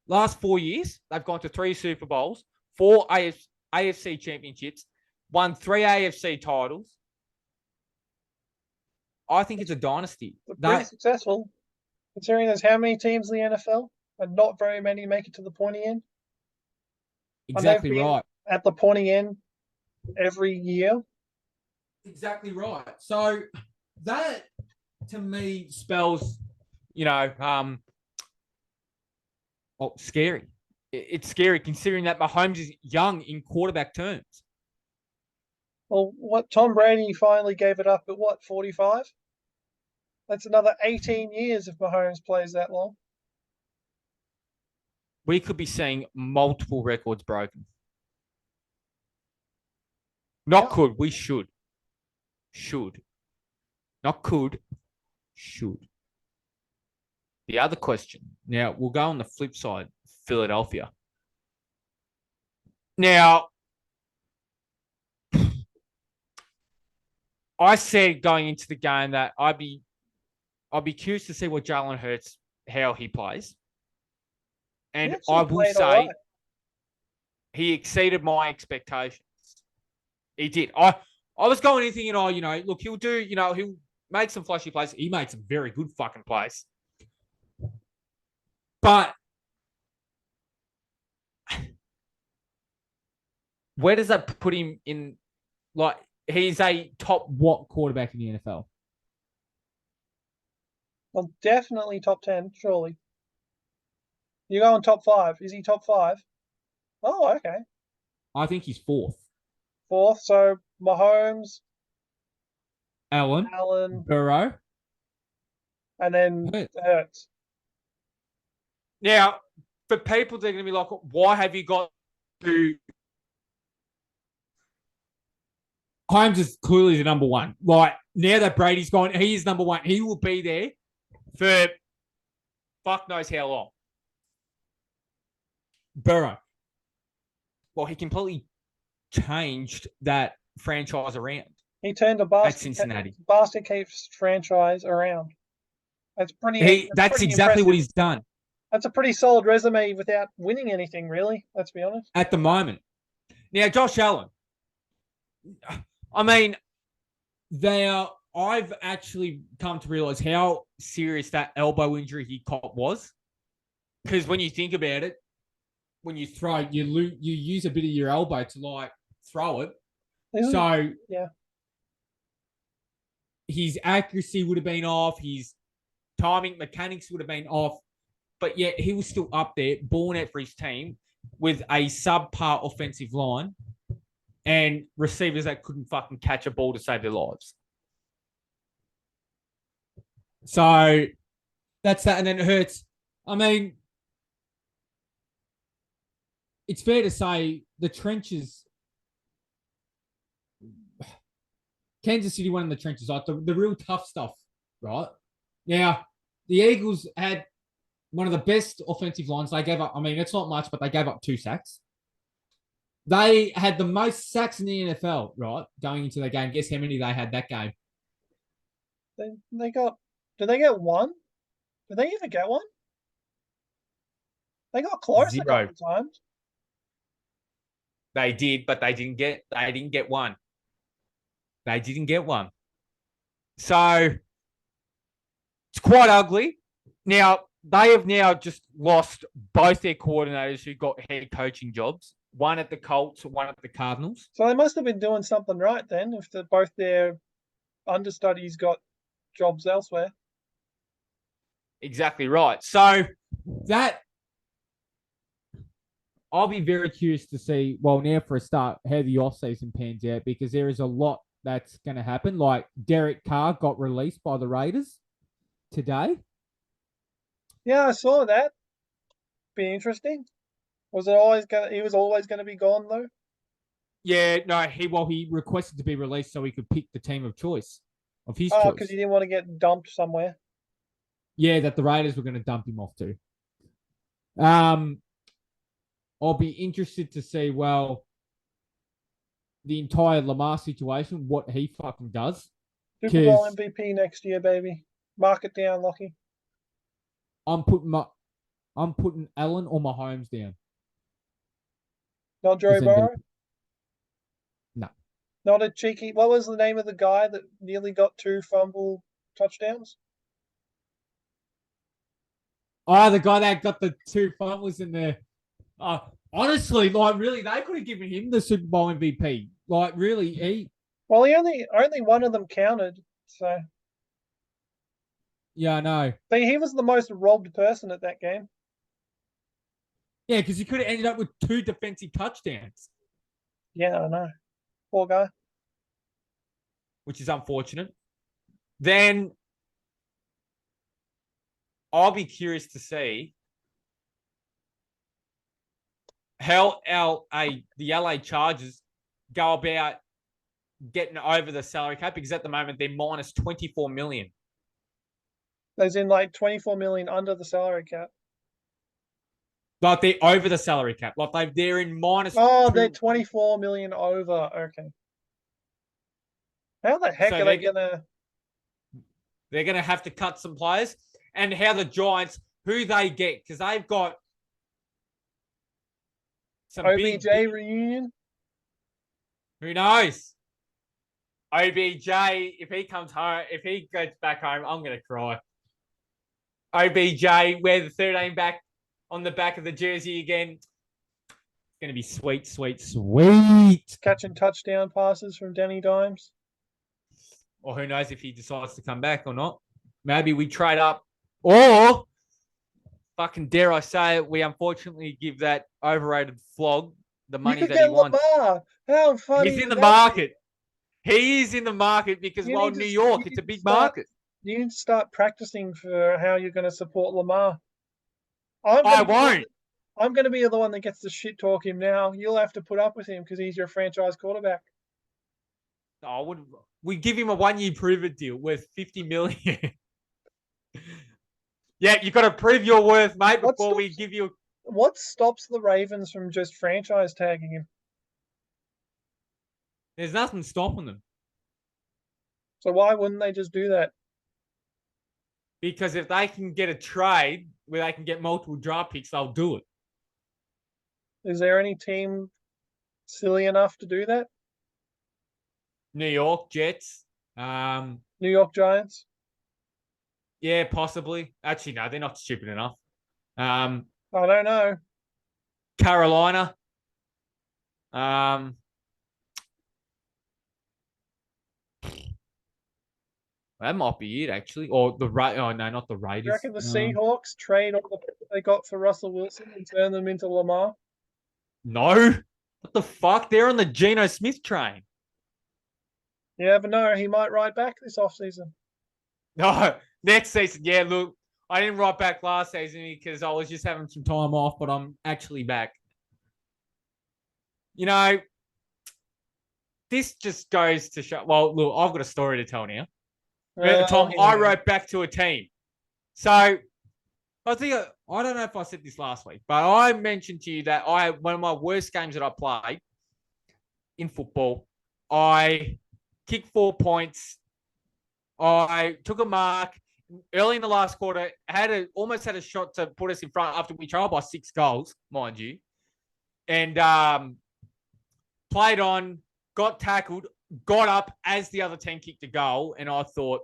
Speaker 1: Last 4 years, they've gone to 3 Super Bowls, 4 AFC championships, won 3 AFC titles. I think it's a dynasty.
Speaker 2: They're pretty successful, considering there's how many teams in the NFL, and not very many make it to the pointy end.
Speaker 1: Exactly right.
Speaker 2: At the pointy end every year.
Speaker 1: Exactly right. So that, to me, spells, scary. It's scary considering that Mahomes is young in quarterback terms.
Speaker 2: Well, what Tom Brady finally gave it up at what, 45? That's another 18 years if Mahomes plays that long.
Speaker 1: We could be seeing multiple records broken. Not
Speaker 2: Yeah.
Speaker 1: could, we should. Should. Not could, should. The other question. Now, we'll go on the flip side, Philadelphia. Now, I said going into the game that I'd be curious to see what Jalen Hurts, how he plays. And I will say he exceeded my expectations. He did. I was going in thinking, look, he'll do, he'll make some flashy plays. He made some very good fucking plays. But where does that put him in? Like, he's a top what quarterback in the NFL?
Speaker 2: Well, definitely top 10, surely. You go on top 5. Is he top 5? Oh, okay.
Speaker 1: I think he's fourth.
Speaker 2: Fourth, so Mahomes,
Speaker 1: Allen, Burrow,
Speaker 2: and then Hurts.
Speaker 1: Now, for people, they're going to be like, why have you got to... Holmes is clearly the number one. Like, now that Brady's gone, he is number one. He will be there for fuck knows how long. Burrow. Well, he completely changed that franchise around.
Speaker 2: He turned a basket case franchise around. That's pretty.
Speaker 1: That's exactly what he's done.
Speaker 2: That's a pretty solid resume without winning anything, really. Let's be honest.
Speaker 1: At the moment. Now, Josh Allen. I mean, I've actually come to realize how serious that elbow injury he caught was. Because when you think about it, when you throw, you use a bit of your elbow to like throw it. So
Speaker 2: yeah,
Speaker 1: his accuracy would have been off. His timing, mechanics would have been off. But yet he was still up there, balling out for his team with a subpar offensive line and receivers that couldn't fucking catch a ball to save their lives. So that's that. And then it hurts. I mean, it's fair to say the trenches. Kansas City won in the trenches, like the real tough stuff, right? Now, the Eagles had one of the best offensive lines. They gave up, I mean, it's not much, but they gave up 2 sacks. They had the most sacks in the NFL, right? Going into the game. Guess how many they had that game?
Speaker 2: Did they get one? Did they even get one? They got close
Speaker 1: 0.
Speaker 2: a couple of times.
Speaker 1: They did, but they didn't get one. They didn't get one. So it's quite ugly. Now, they have now just lost both their coordinators who got head coaching jobs. One at the Colts, one at the Cardinals.
Speaker 2: So they must have been doing something right then if both their understudies got jobs elsewhere.
Speaker 1: Exactly right. So that I'll be very curious to see, well, now for a start, how the offseason pans out because there is a lot that's going to happen. Like Derek Carr got released by the Raiders today.
Speaker 2: Yeah, I saw that. Be interesting. He was always gonna be gone though?
Speaker 1: Yeah, no, he requested to be released so he could pick the team of choice of his choice. Oh,
Speaker 2: because he didn't want to get dumped somewhere.
Speaker 1: Yeah, that the Raiders were going to dump him off to. I'll be interested to see, well, the entire Lamar situation, what he fucking does.
Speaker 2: Super Bowl MVP next year, baby. Mark it down, Lockie.
Speaker 1: I'm putting Allen or Mahomes down.
Speaker 2: Not Joe Burrow?
Speaker 1: No.
Speaker 2: Not a cheeky... What was the name of the guy that nearly got 2 fumble touchdowns?
Speaker 1: Oh, the guy that got the 2 fumbles in there. Honestly, like, really, they could have given him the Super Bowl MVP. Like, really,
Speaker 2: Well, only one of them counted, so...
Speaker 1: Yeah, I know.
Speaker 2: But he was the most robbed person at that game.
Speaker 1: Yeah, because he could have ended up with 2 defensive touchdowns.
Speaker 2: Yeah, I know. Poor guy.
Speaker 1: which is unfortunate. Then I'll be curious to see how the LA Chargers go about getting over the salary cap, because at the moment they're minus 24 million.
Speaker 2: As in like 24 million under the salary cap.
Speaker 1: Like they're over the salary cap. Like they're in minus.
Speaker 2: Oh, they're 24 million over. Okay. How the heck
Speaker 1: So
Speaker 2: are they gonna?
Speaker 1: They're gonna have to cut some players, and how the Giants, who they get, because they've got some
Speaker 2: OBJ reunion.
Speaker 1: Who knows? OBJ, if he comes home, if he goes back home, I'm gonna cry. OBJ, wear the 13 back on the back of the jersey again. It's gonna be sweet, sweet, sweet.
Speaker 2: Catching touchdown passes from Danny Dimes.
Speaker 1: Or who knows if he decides to come back or not. Maybe we trade up. Or, fucking dare I say it, we unfortunately give that overrated flog the money that he wants.
Speaker 2: Lamar. How funny!
Speaker 1: He's in the market. He is in the market because,
Speaker 2: You
Speaker 1: New York, it's a big market.
Speaker 2: You need to start practicing for how you're going to support Lamar.
Speaker 1: I won't.
Speaker 2: I'm going to be the one that gets to shit talk him now. You'll have to put up with him because he's your franchise quarterback.
Speaker 1: We give him a 1-year prove-it deal worth $50 million. Yeah, you got to prove your worth, mate, before we give you.
Speaker 2: What stops the Ravens from just franchise tagging him?
Speaker 1: There's nothing stopping them.
Speaker 2: So why wouldn't they just do that?
Speaker 1: Because if they can get a trade where they can get multiple draft picks, they'll do it.
Speaker 2: Is there any team silly enough to do that?
Speaker 1: New York Jets.
Speaker 2: New York Giants?
Speaker 1: Yeah, possibly. Actually, no, they're not stupid enough.
Speaker 2: I don't know.
Speaker 1: Carolina. That might be it, actually. Or the oh no, not the Raiders.
Speaker 2: You reckon the Seahawks trade all the people they got for Russell Wilson and turn them into Lamar?
Speaker 1: No. What the fuck? They're on the Geno Smith train.
Speaker 2: You never know. He might ride back this offseason.
Speaker 1: No, next season. Yeah, look, I didn't write back last season because I was just having some time off, but I'm actually back. You know, this just goes to show. Well, look, I've got a story to tell now. At the time, I wrote back to a team. So I think I don't know if I said this last week, but I mentioned to you that one of my worst games that I played in football, I kicked 4 points. I took a mark early in the last quarter, almost had a shot to put us in front after we trailed by 6 goals, mind you. And played on, got tackled, got up as the other team kicked a goal, and I thought,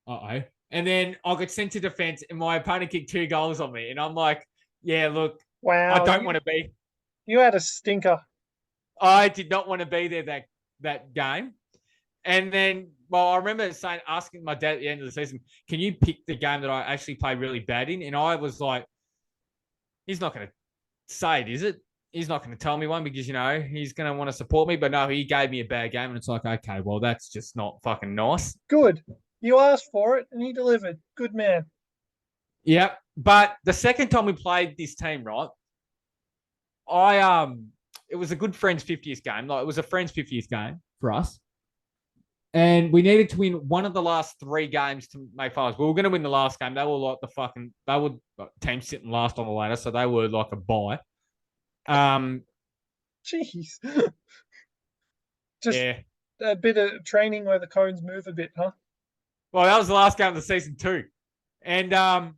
Speaker 1: uh-oh. And then I got sent to defense, and my opponent kicked 2 goals on me. And I'm like, yeah, look,
Speaker 2: wow,
Speaker 1: I don't want to be.
Speaker 2: You had a stinker.
Speaker 1: I did not want to be there that game. And then, well, I remember asking my dad at the end of the season, can you pick the game that I actually played really bad in? And I was like, he's not going to say it, is it? He's not going to tell me one because, he's going to want to support me. But no, he gave me a bad game. And it's like, okay, well, that's just not fucking nice.
Speaker 2: Good. You asked for it and he delivered. Good man.
Speaker 1: Yeah. But the second time we played this team, right, it was a good friend's 50th game. Like, it was a friend's 50th game for us. And we needed to win one of the last 3 games to make finals. We were going to win the last game. They were like team sitting last on the ladder. So they were like a bye.
Speaker 2: Jeez.
Speaker 1: Yeah.
Speaker 2: A bit of training where the cones move a bit, huh?
Speaker 1: Well, that was the last game of the season too. And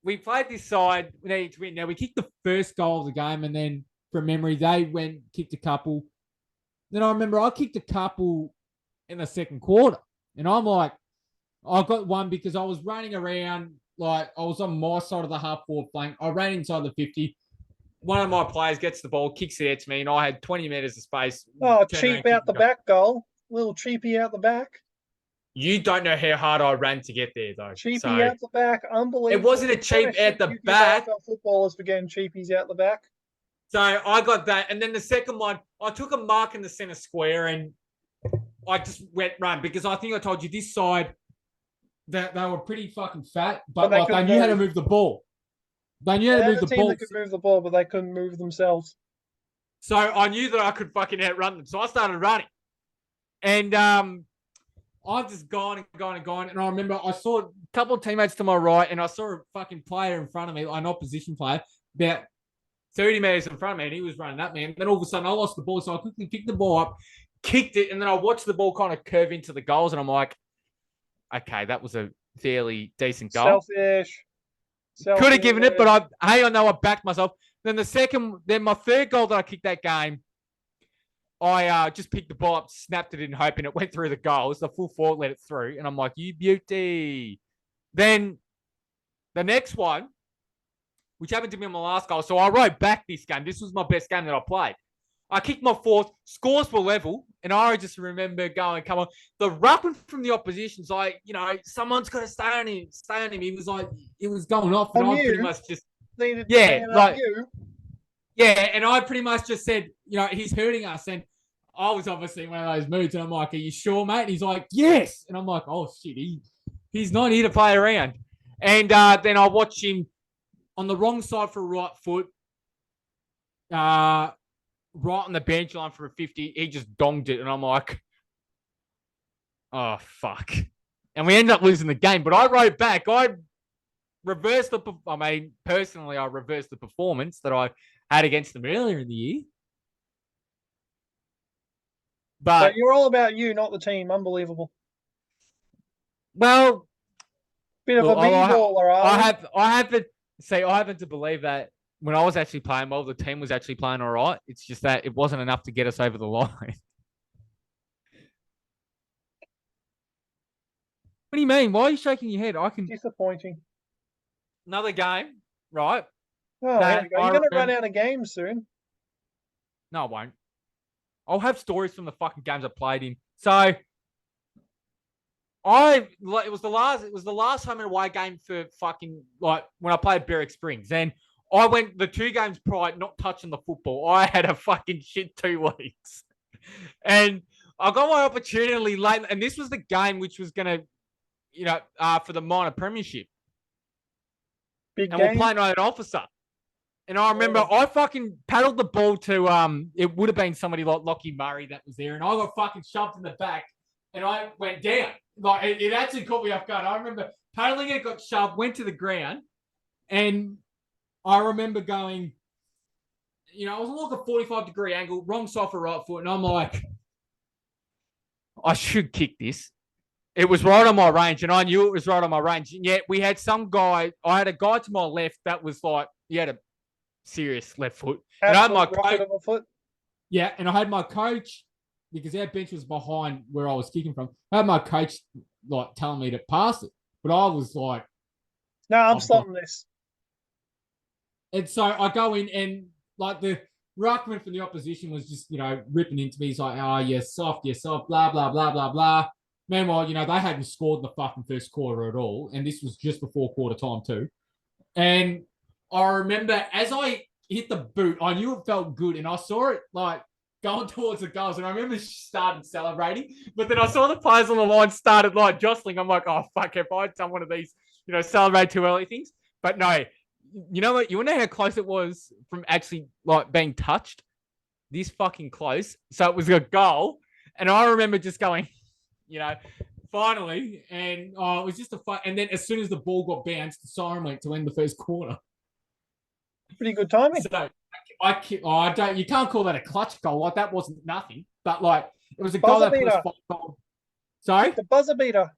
Speaker 1: we played this side. We needed to win. Now, we kicked the first goal of the game, and then from memory, they kicked a couple. Then I remember I kicked a couple in the second quarter. And I'm like, I got one because I was running around, like I was on my side of the half-forward flank. I ran inside the 50. One of my players gets the ball, kicks it out to me, and I had 20 meters of space.
Speaker 2: Oh, cheap out the back goal. Little cheapy out the back.
Speaker 1: You don't know how hard I ran to get there, though.
Speaker 2: Cheapy out the back. Unbelievable.
Speaker 1: It wasn't a cheap out the back.
Speaker 2: Footballers for getting cheapies out the back.
Speaker 1: So I got that. And then the second one, I took a mark in the center square, and I just went run because I think I told you this side that they were pretty fucking fat, but
Speaker 2: they
Speaker 1: like they
Speaker 2: couldn't
Speaker 1: knew how to
Speaker 2: move.
Speaker 1: move the ball. They knew how
Speaker 2: They
Speaker 1: to
Speaker 2: had
Speaker 1: move
Speaker 2: a
Speaker 1: the
Speaker 2: team
Speaker 1: ball.
Speaker 2: that could move the ball, but they couldn't move themselves.
Speaker 1: So I knew that I could fucking outrun them. So I started running. And I've just gone and gone and gone. And I remember I saw a couple of teammates to my right, and I saw a fucking player in front of me, an opposition player, about 30 meters in front of me, and he was running at me. And then all of a sudden, I lost the ball. So I quickly picked the ball up, kicked it, and then I watched the ball kind of curve into the goals. And I'm like, okay, that was a fairly decent goal.
Speaker 2: Selfish.
Speaker 1: Could have given it, but I know I backed myself. Then my third goal that I kicked that game, I just picked the ball up, snapped it in hope, and it went through the goals. The full forward let it through, and I'm like, you beauty. Then the next one, which happened to be my last goal, so I wrote back this game. This was my best game that I played. I kicked my fourth, scores were level, and I just remember going, come on. The ruckman from the opposition's like, someone's got to stay on him. He was like, it was going off, and I pretty much just, and I pretty much just said, he's hurting us, and I was obviously in one of those moods, and I'm like, are you sure, mate? And he's like, yes. And I'm like, oh, shit, he's not here to play around. And then I watch him on the wrong side for a right foot, right on the bench line for a 50. He just donged it, and I'm like, oh, fuck. And we ended up losing the game. But I wrote back. Personally, I reversed the performance that I had against them earlier in the year. But
Speaker 2: so you're all about you, not the team. Unbelievable.
Speaker 1: Well,
Speaker 2: bit of a b-baller,
Speaker 1: I happen to believe that when I was actually playing well, the team was actually playing all right. It's just that it wasn't enough to get us over the line. What do you mean? Why are you shaking your head?
Speaker 2: Disappointing.
Speaker 1: Another game, right?
Speaker 2: Oh, there we go. You're going to run out of games soon.
Speaker 1: No, I won't. I'll have stories from the fucking games I played in. So it was the last home and away game for fucking like when I played Berwick Springs. And I went the 2 games prior not touching the football. I had a fucking shit 2 weeks. And I got my opportunity late. And this was the game which was going to, for the minor premiership.
Speaker 2: Big
Speaker 1: and
Speaker 2: game.
Speaker 1: We're playing an officer. And I remember I fucking paddled the ball to, it would have been somebody like Lockie Murray that was there. And I got fucking shoved in the back and I went down. Like, it actually caught me off guard. I remember paddling it, got shoved, went to the ground. And I remember going, I was on like a 45-degree angle, wrong side for right foot. And I'm like, I should kick this. It was right on my range. And I knew it was right on my range. And yet we had I had a guy to my left that was like, he had a serious left foot. And I had my coach. Yeah, and I had my coach, because our bench was behind where I was kicking from. I had my coach like telling me to pass it. But I was like,
Speaker 2: no, I'm stopping this.
Speaker 1: And so I go in and like the ruckman from the opposition was just, ripping into me. He's like, oh, you're soft, blah, blah, blah, blah, blah. Meanwhile, they hadn't scored in the fucking first quarter at all. And this was just before quarter time too. And I remember as I hit the boot, I knew it felt good. And I saw it like going towards the goals. And I remember started celebrating. But then I saw the players on the line started like jostling. I'm like, oh, fuck, if I'd done one of these, celebrate too early things. But no, you know what? You want to know how close it was from actually like being touched? This fucking close. So it was a goal. And I remember just going, finally. And it was just a fight. And then as soon as the ball got bounced, the siren went to end the first quarter.
Speaker 2: Pretty good timing.
Speaker 1: So you can't call that a clutch goal. Like that wasn't nothing. But like it was a goal that put us 5 goals. Sorry?
Speaker 2: The buzzer beater.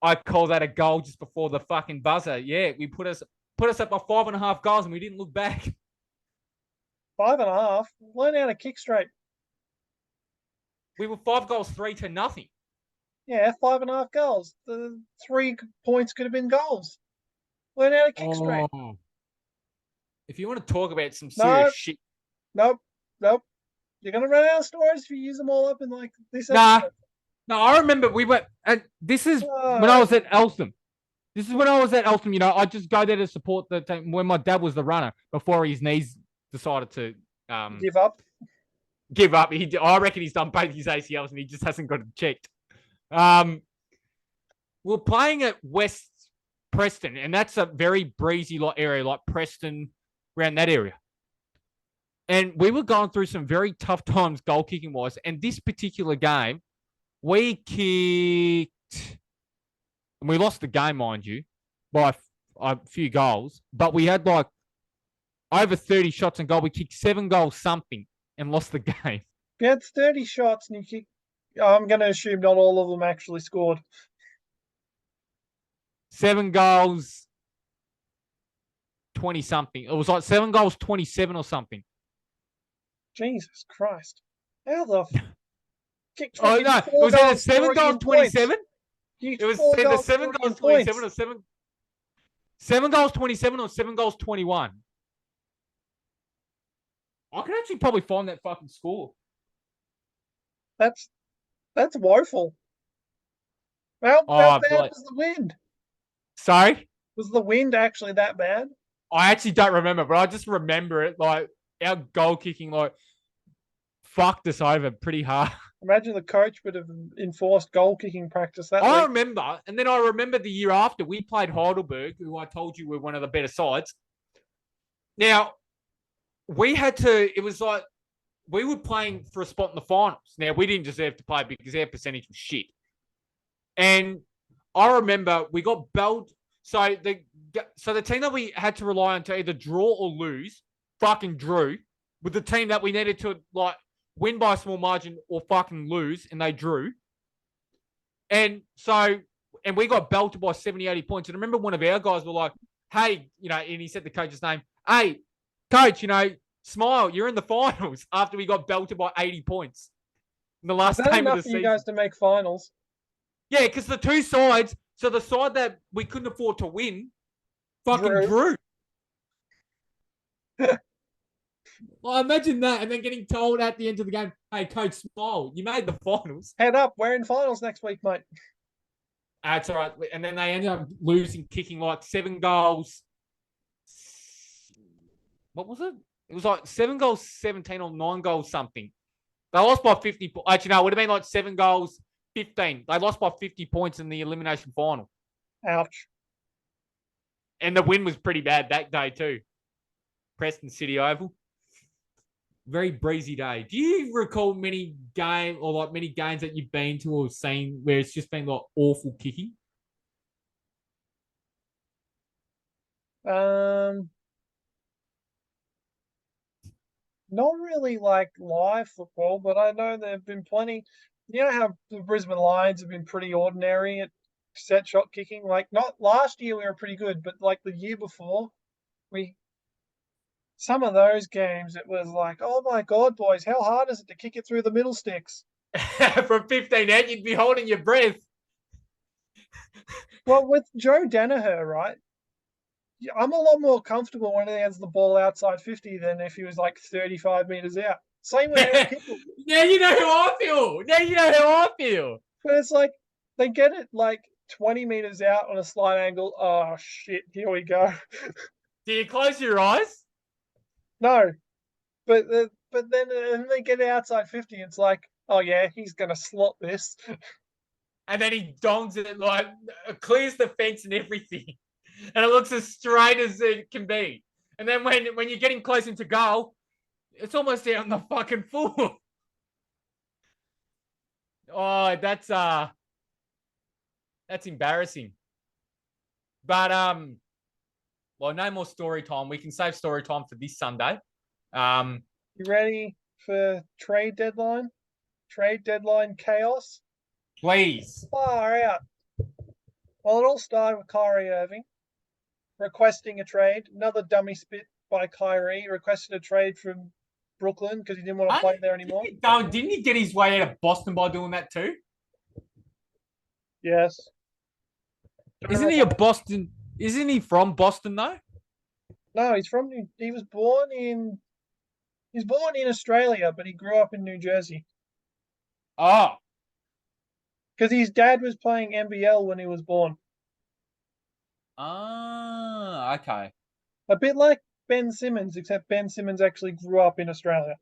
Speaker 1: I call that a goal just before the fucking buzzer. Yeah, we put us up by 5.5 goals and we didn't look back.
Speaker 2: 5.5? Learn how to kick straight.
Speaker 1: We were 5 goals, 3-0.
Speaker 2: Yeah, 5.5 goals. The 3 points could have been goals. Learn how to kick straight.
Speaker 1: If you want to talk about some serious shit.
Speaker 2: Nope. You're going to run out of stories if you use them all up in like this episode.
Speaker 1: No, I remember we went, and this is when I was at Eltham. I just go there to support the team when my dad was the runner before his knees decided to
Speaker 2: give up.
Speaker 1: give up. I reckon he's done both his ACLs and he just hasn't got it checked. We're playing at West Preston, and that's a very breezy area, like Preston, around that area. And we were going through some very tough times goal kicking wise. And this particular game, we kicked, and we lost the game, mind you, by a few goals. But we had like over 30 shots on goal. We kicked 7 goals something and lost the game.
Speaker 2: If you had 30 shots and you kicked, I'm going to assume not all of them actually scored.
Speaker 1: 7 goals, 20 something. It was like 7 goals, 27 or something.
Speaker 2: Jesus Christ. How the kicked
Speaker 1: Oh, no. It was either 7 goals, 27. It was either 7 goals, 27 or 7 goals, 27 or 7 goals, 21. I could actually probably find that fucking score.
Speaker 2: That's woeful. How bad was the wind?
Speaker 1: Sorry?
Speaker 2: Was the wind actually that bad?
Speaker 1: I actually don't remember, but I just remember it. Like, our goal kicking, like, fucked us over pretty hard.
Speaker 2: Imagine the coach would have enforced goal kicking practice that
Speaker 1: I
Speaker 2: week.
Speaker 1: remember, and then I remember the year after, we played Heidelberg, who I told you were one of the better sides. Now, we had to, it was like, we were playing for a spot in the finals. Now, we didn't deserve to play because our percentage was shit. And I remember we got belled. So the team that we had to rely on to either draw or lose fucking drew with the team that we needed to like win by a small margin or fucking lose, and they drew. And we got belted by 70, 80 points. And I remember one of our guys were like, hey, and he said the coach's name, hey, coach, smile, you're in the finals after we got belted by 80 points in the last game of the season.
Speaker 2: You guys to make finals.
Speaker 1: Yeah, because the two sides, so the side that we couldn't afford to win fucking drew. Well, imagine that, and then getting told at the end of the game, hey, coach, smile, you made the finals.
Speaker 2: Head up, we're in finals next week, mate.
Speaker 1: That's all right. And then they ended up losing, kicking like 7 goals. What was it? It was like 7 goals, 17 or 9 goals something. They lost by 50. Actually, no, it would have been like 7 goals, 15. They lost by 50 points in the elimination final.
Speaker 2: Ouch.
Speaker 1: And the win was pretty bad that day too. Preston City Oval. Very breezy day. Do you recall many games that you've been to or seen where it's just been like awful kicking?
Speaker 2: Not really like live football, but I know there have been plenty. You know how the Brisbane Lions have been pretty ordinary at set shot kicking? Like, not last year we were pretty good, but like the year before, some of those games, it was like, oh my God, boys, how hard is it to kick it through the middle sticks?
Speaker 1: From 15 out, you'd be holding your breath.
Speaker 2: Well, with Joe Danaher, right? I'm a lot more comfortable when he has the ball outside 50 than if he was like 35 meters out. Same with Aaron Kickle.
Speaker 1: Now you know how I feel.
Speaker 2: But it's like they get it like 20 meters out on a slight angle. Oh shit! Here we go.
Speaker 1: Do you close your eyes?
Speaker 2: No, but then they get it outside 50. It's like, oh yeah, he's gonna slot this.
Speaker 1: And then he dongs it, like clears the fence and everything. And it looks as straight as it can be. And then when you're getting close into goal, it's almost out on the fucking floor. Oh, that's embarrassing. But well, no more story time. We can save story time for this Sunday.
Speaker 2: You ready for trade deadline? Trade deadline chaos?
Speaker 1: Please.
Speaker 2: Far out. Well, it all started with Kyrie Irving requesting a trade. Another dummy spit by Kyrie, requested a trade from Brooklyn because he didn't want to play there anymore.
Speaker 1: Didn't he get his way out of Boston by doing that too?
Speaker 2: Yes.
Speaker 1: Isn't he a Boston? Isn't he from Boston though?
Speaker 2: No, he was born in Australia, but he grew up in New Jersey.
Speaker 1: Oh.
Speaker 2: Because his dad was playing NBL when he was born.
Speaker 1: Ah, okay.
Speaker 2: A bit like Ben Simmons, except Ben Simmons actually grew up in Australia.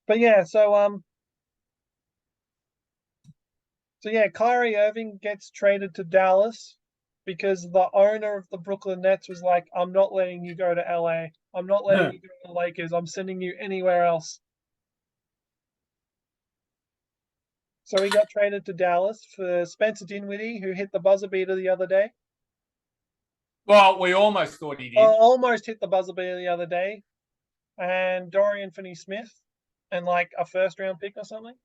Speaker 2: But yeah, so yeah, Kyrie Irving gets traded to Dallas because the owner of the Brooklyn Nets was like, "I'm not letting you go to LA. I'm not letting you go to the Lakers. I'm sending you anywhere else." So he got traded to Dallas for Spencer Dinwiddie, who hit the buzzer beater the other day.
Speaker 1: Well, we almost thought he did.
Speaker 2: Almost hit the buzzer beater the other day, and Dorian Finney-Smith, and like a first-round pick or something.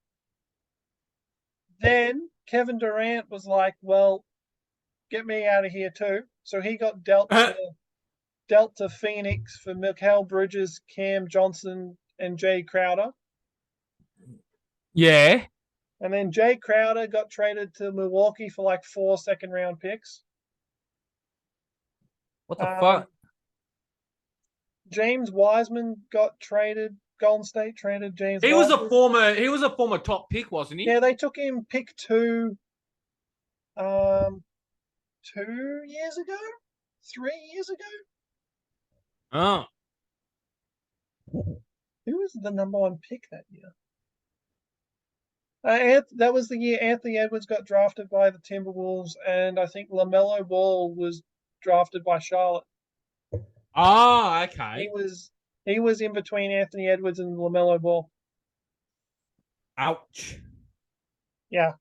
Speaker 2: Then Kevin Durant was like, "Well, get me out of here too." So he got dealt to Phoenix for Mikal Bridges, Cam Johnson, and Jay Crowder.
Speaker 1: Yeah.
Speaker 2: And then Jay Crowder got traded to Milwaukee for like 4 second-round picks.
Speaker 1: What the fuck?
Speaker 2: James Wiseman got traded. Golden State traded James.
Speaker 1: He
Speaker 2: Wiseman.
Speaker 1: was a former top pick, wasn't he?
Speaker 2: Yeah, they took him pick 2. 2 years ago, 3 years ago.
Speaker 1: Oh.
Speaker 2: Who was the number 1 pick that year? That was the year Anthony Edwards got drafted by the Timberwolves, and I think LaMelo Ball was drafted by Charlotte.
Speaker 1: Oh, okay.
Speaker 2: He was in between Anthony Edwards and LaMelo Ball.
Speaker 1: Ouch.
Speaker 2: Yeah.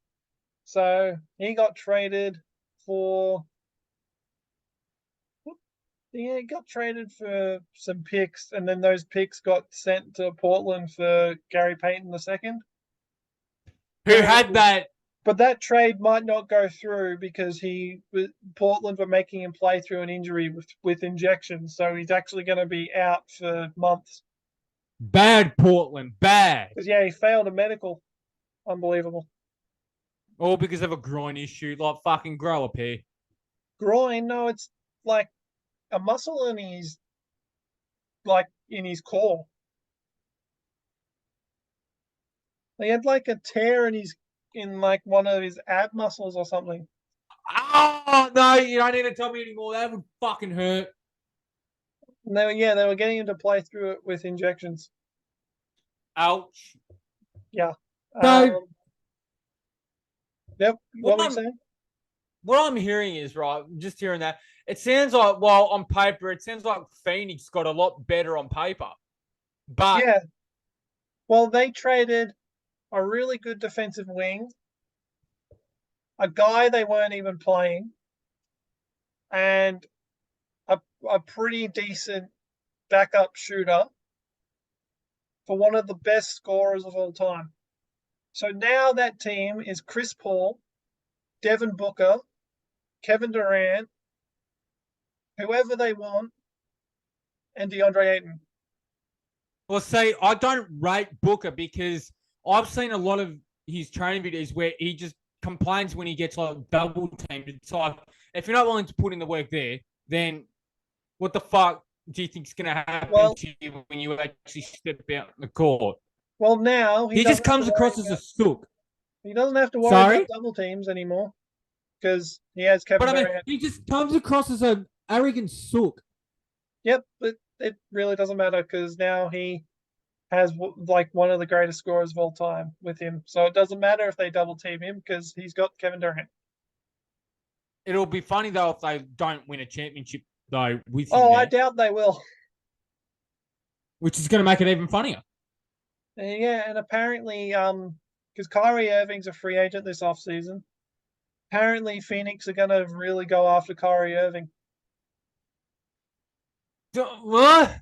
Speaker 2: So he got traded for. Yeah, he got traded for some picks, and then those picks got sent to Portland for Gary Payton II.
Speaker 1: Who had that?
Speaker 2: But that trade might not go through because Portland were making him play through an injury with injections, so he's actually going to be out for months.
Speaker 1: Bad Portland, bad.
Speaker 2: Because yeah, he failed a medical. Unbelievable.
Speaker 1: All because of a groin issue, like fucking grow up here.
Speaker 2: Groin? No, it's like a muscle in his core. He had like a tear in like one of his ab muscles or something.
Speaker 1: Oh no, you don't need to tell me anymore. That would fucking hurt.
Speaker 2: And they were getting him to play through it with injections.
Speaker 1: Ouch.
Speaker 2: Yeah.
Speaker 1: So,
Speaker 2: yep. What were you saying?
Speaker 1: What I'm hearing is, right, just hearing that, it sounds like, well, on paper, it sounds like Phoenix got a lot better on paper. But
Speaker 2: yeah. Well, they traded a really good defensive wing, a guy they weren't even playing, and a pretty decent backup shooter for one of the best scorers of all time. So now that team is Chris Paul, Devin Booker, Kevin Durant, whoever they want, and DeAndre Ayton.
Speaker 1: Well, see, I don't rate Booker because I've seen a lot of his training videos where he just complains when he gets like double teamed. It's like, if you're not willing to put in the work there, then what the fuck do you think is going to happen to you when you actually step out in the court?
Speaker 2: Well, now
Speaker 1: he just comes across as a sook.
Speaker 2: He doesn't have to worry about double teams anymore because he has Kevin Durant.
Speaker 1: I mean, he just comes across as an arrogant sook.
Speaker 2: Yep, but it really doesn't matter because now he has like one of the greatest scorers of all time with him. So it doesn't matter if they double team him because he's got Kevin Durant.
Speaker 1: It'll be funny though if they don't win a championship though with him.
Speaker 2: Oh, I doubt they will.
Speaker 1: Which is going to make it even funnier.
Speaker 2: Yeah, and apparently, because Kyrie Irving's a free agent this offseason, apparently Phoenix are going to really go after Kyrie Irving.
Speaker 1: What?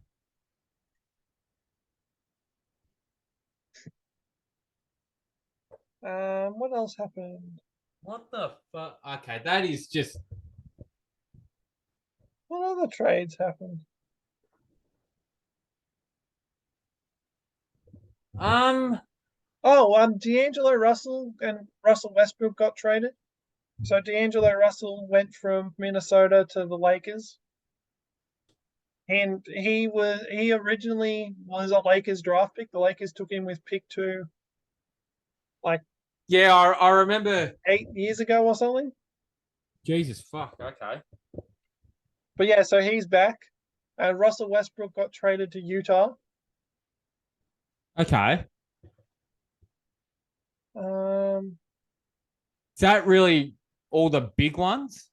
Speaker 2: What else happened?
Speaker 1: What the fuck? Okay, that is just.
Speaker 2: What other trades happened? D'Angelo Russell and Russell Westbrook got traded. So D'Angelo Russell went from Minnesota to the Lakers. And he originally was a Lakers draft pick. The Lakers took him with pick 2.
Speaker 1: Yeah, I remember
Speaker 2: 8 years ago or something.
Speaker 1: Jesus fuck, okay.
Speaker 2: But yeah, so he's back. And Russell Westbrook got traded to Utah.
Speaker 1: Okay. Is that really all the big ones?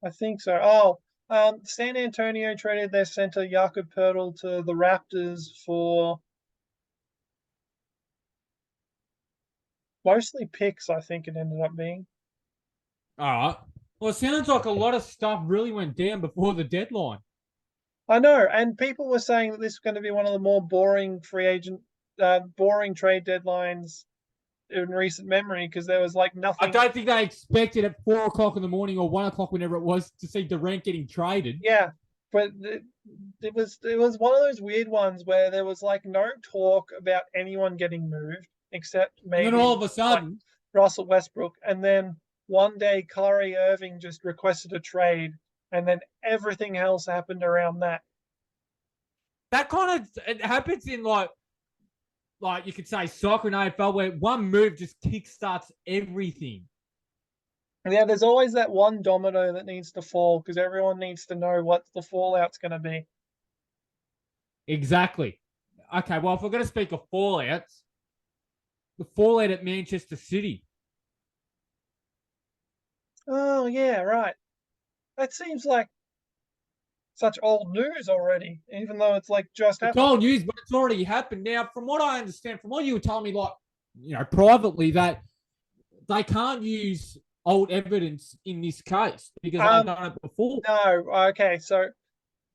Speaker 2: I think so. Oh, San Antonio traded their center Jakob Poeltl to the Raptors for mostly picks. I think it ended up being.
Speaker 1: All right. Well, it sounds like a lot of stuff really went down before the deadline.
Speaker 2: I know, and people were saying that this is going to be one of the more boring boring trade deadlines in recent memory because there was like
Speaker 1: I
Speaker 2: nothing.
Speaker 1: don't think they expected at 4 o'clock in the morning or 1 o'clock, whenever it was, to see Durant getting traded.
Speaker 2: Yeah, but it was one of those weird ones where there was like no talk about anyone getting moved except maybe
Speaker 1: And then all of a
Speaker 2: like
Speaker 1: sudden,
Speaker 2: Russell Westbrook, and then one day Kyrie Irving just requested a trade, and then everything else happened around that.
Speaker 1: that kind of it happens in like you could say soccer and AFL, where one move just kickstarts everything.
Speaker 2: Yeah, there's always that one domino that needs to fall because everyone needs to know what the fallout's going to be.
Speaker 1: Exactly. Okay, well, if we're going to speak of fallouts, the fallout at Manchester City.
Speaker 2: Oh, yeah, right. That seems like such old news already, even though it's like just
Speaker 1: It's
Speaker 2: happened.
Speaker 1: old news, but it's already happened. Now, from what I understand, from what you were telling me, like, privately, that they can't use old evidence in this case because they've done it before.
Speaker 2: No, okay, so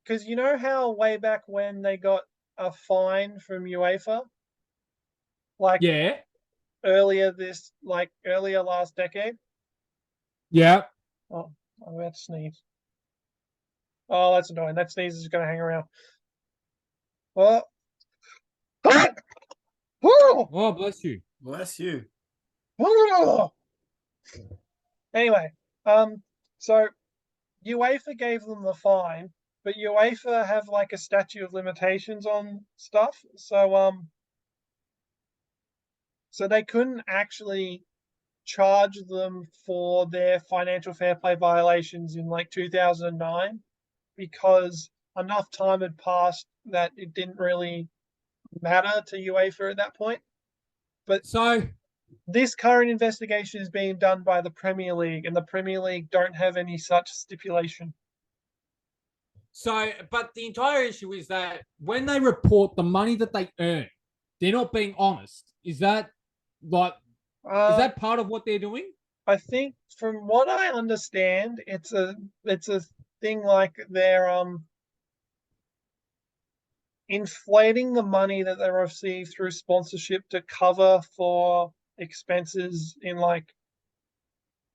Speaker 2: because you know how way back when they got a fine from UEFA, like
Speaker 1: Yeah.
Speaker 2: earlier last decade.
Speaker 1: Yeah.
Speaker 2: Oh, I'm about to sneeze. Oh, that's annoying. That sneeze is going to hang around. Well,
Speaker 1: Oh, bless you.
Speaker 3: Bless you.
Speaker 2: anyway, so UEFA gave them the fine, but UEFA have like a statute of limitations on stuff, so they couldn't actually charge them for their financial fair play violations in like 2009 because enough time had passed that it didn't really matter to UEFA at that point. But
Speaker 1: So,
Speaker 2: this current investigation is being done by the Premier League, and the Premier League don't have any such stipulation.
Speaker 1: but the entire issue is that when they report the money that they earn, they're not being honest. Is that part of what they're doing?
Speaker 2: I think, from what I understand, it's a thing like they're inflating the money that they receive through sponsorship to cover for expenses in like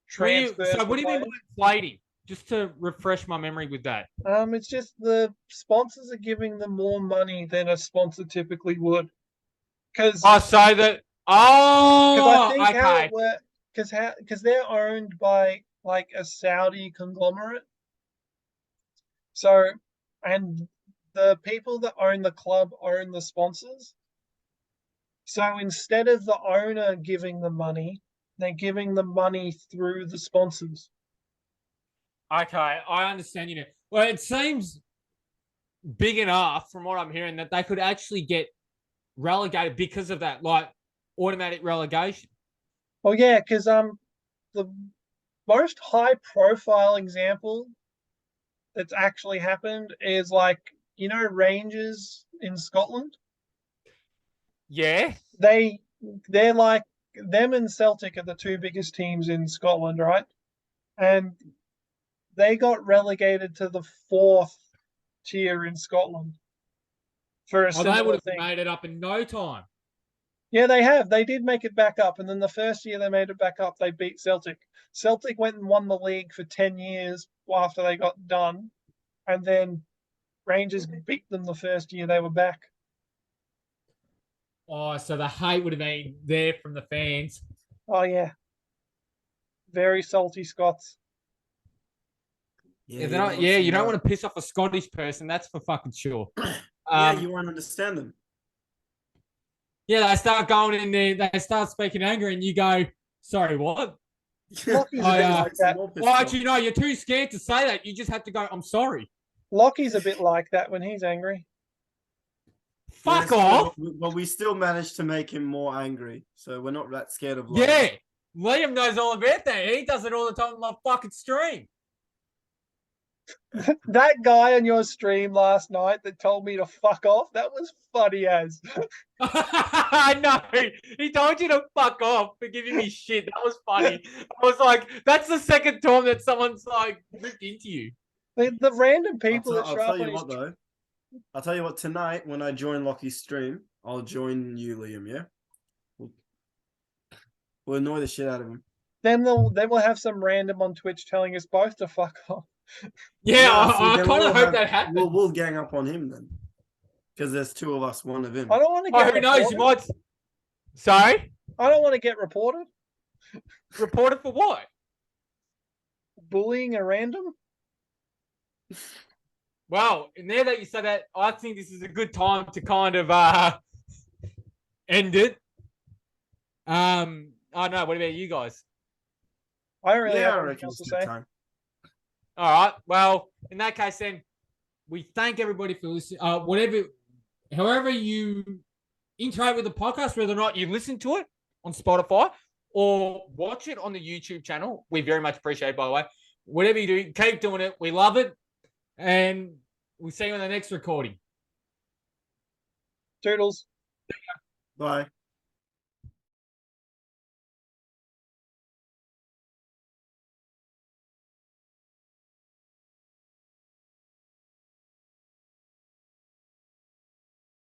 Speaker 2: transfers.
Speaker 1: So what do you mean by inflating? Just to refresh my memory with that.
Speaker 2: It's just the sponsors are giving them more money than a sponsor typically would. Because
Speaker 1: I think
Speaker 2: how
Speaker 1: okay.
Speaker 2: it works, because they're owned by like a Saudi conglomerate. So, and the people that own the club own the sponsors. So instead of the owner giving the money, they're giving the money through the sponsors.
Speaker 1: Okay, I understand you now. Well, it seems big enough from what I'm hearing that they could actually get relegated because of that, like automatic relegation.
Speaker 2: Well, yeah, because the most high profile example that's actually happened is like Rangers in Scotland.
Speaker 1: Yeah.
Speaker 2: They're like them and Celtic are the two biggest teams in Scotland, right? And they got relegated to the 4th tier in Scotland for a similar
Speaker 1: they would have
Speaker 2: thing.
Speaker 1: made it up in no time.
Speaker 2: Yeah, they have. They did make it back up, and then the first year they made it back up, they beat Celtic. Celtic went and won the league for 10 years after they got done, and then Rangers beat them the first year they were back.
Speaker 1: Oh, so the hate would have been there from the fans.
Speaker 2: Oh, yeah. Very salty Scots.
Speaker 1: You don't want to piss off a Scottish person, that's for fucking sure.
Speaker 3: You won't understand them.
Speaker 1: Yeah, they start going in there, they start speaking anger, and you go, sorry, what?
Speaker 2: Well,
Speaker 1: actually, no, you're too scared to say that. You just have to go, I'm sorry.
Speaker 2: Lockie's a bit like that when he's angry.
Speaker 1: Fuck
Speaker 3: Yes,
Speaker 1: off.
Speaker 3: but we still managed to make him more angry. So we're not that scared of Liam.
Speaker 1: Yeah. Liam knows all about that. He does it all the time on my fucking stream.
Speaker 2: That guy on your stream last night that told me to fuck off, that was funny as.
Speaker 1: I know. He told you to fuck off for giving me shit. That was funny. I was like, that's the second time that someone's like ripped into you.
Speaker 2: The random people that
Speaker 3: I'll
Speaker 2: show
Speaker 3: tell
Speaker 2: up
Speaker 3: you
Speaker 2: on his
Speaker 3: what though. I'll tell you what, tonight when I join Lockie's stream, I'll join you, Liam, yeah? We'll annoy the shit out of him.
Speaker 2: then we'll have some random on Twitch telling us both to fuck off.
Speaker 1: Yeah,
Speaker 3: Nah, see,
Speaker 1: I
Speaker 3: then
Speaker 1: kind
Speaker 3: we'll
Speaker 1: of hope
Speaker 3: have-
Speaker 1: that happens.
Speaker 3: We'll gang up on him then. Because there's two of us, one of him.
Speaker 2: I don't want to
Speaker 1: Oh,
Speaker 2: get
Speaker 1: who knows? You
Speaker 2: reported.
Speaker 1: might. Sorry?
Speaker 2: I don't want to get reported.
Speaker 1: Reported for what?
Speaker 2: Bullying a random?
Speaker 1: Well, now that you say that, I think this is a good time to kind of end it. I don't know. What about you guys?
Speaker 2: I don't really
Speaker 3: Yeah, I
Speaker 2: have anything
Speaker 3: reckon
Speaker 2: else
Speaker 3: it's
Speaker 2: to
Speaker 3: good
Speaker 2: say.
Speaker 3: time.
Speaker 1: All right. Well, in that case, then we thank everybody for listening. However you interact with the podcast, whether or not you listen to it on Spotify or watch it on the YouTube channel, we very much appreciate it, by the way. Whatever you do, keep doing it. We love it. And we'll see you on the next recording.
Speaker 2: Toodles.
Speaker 3: Bye.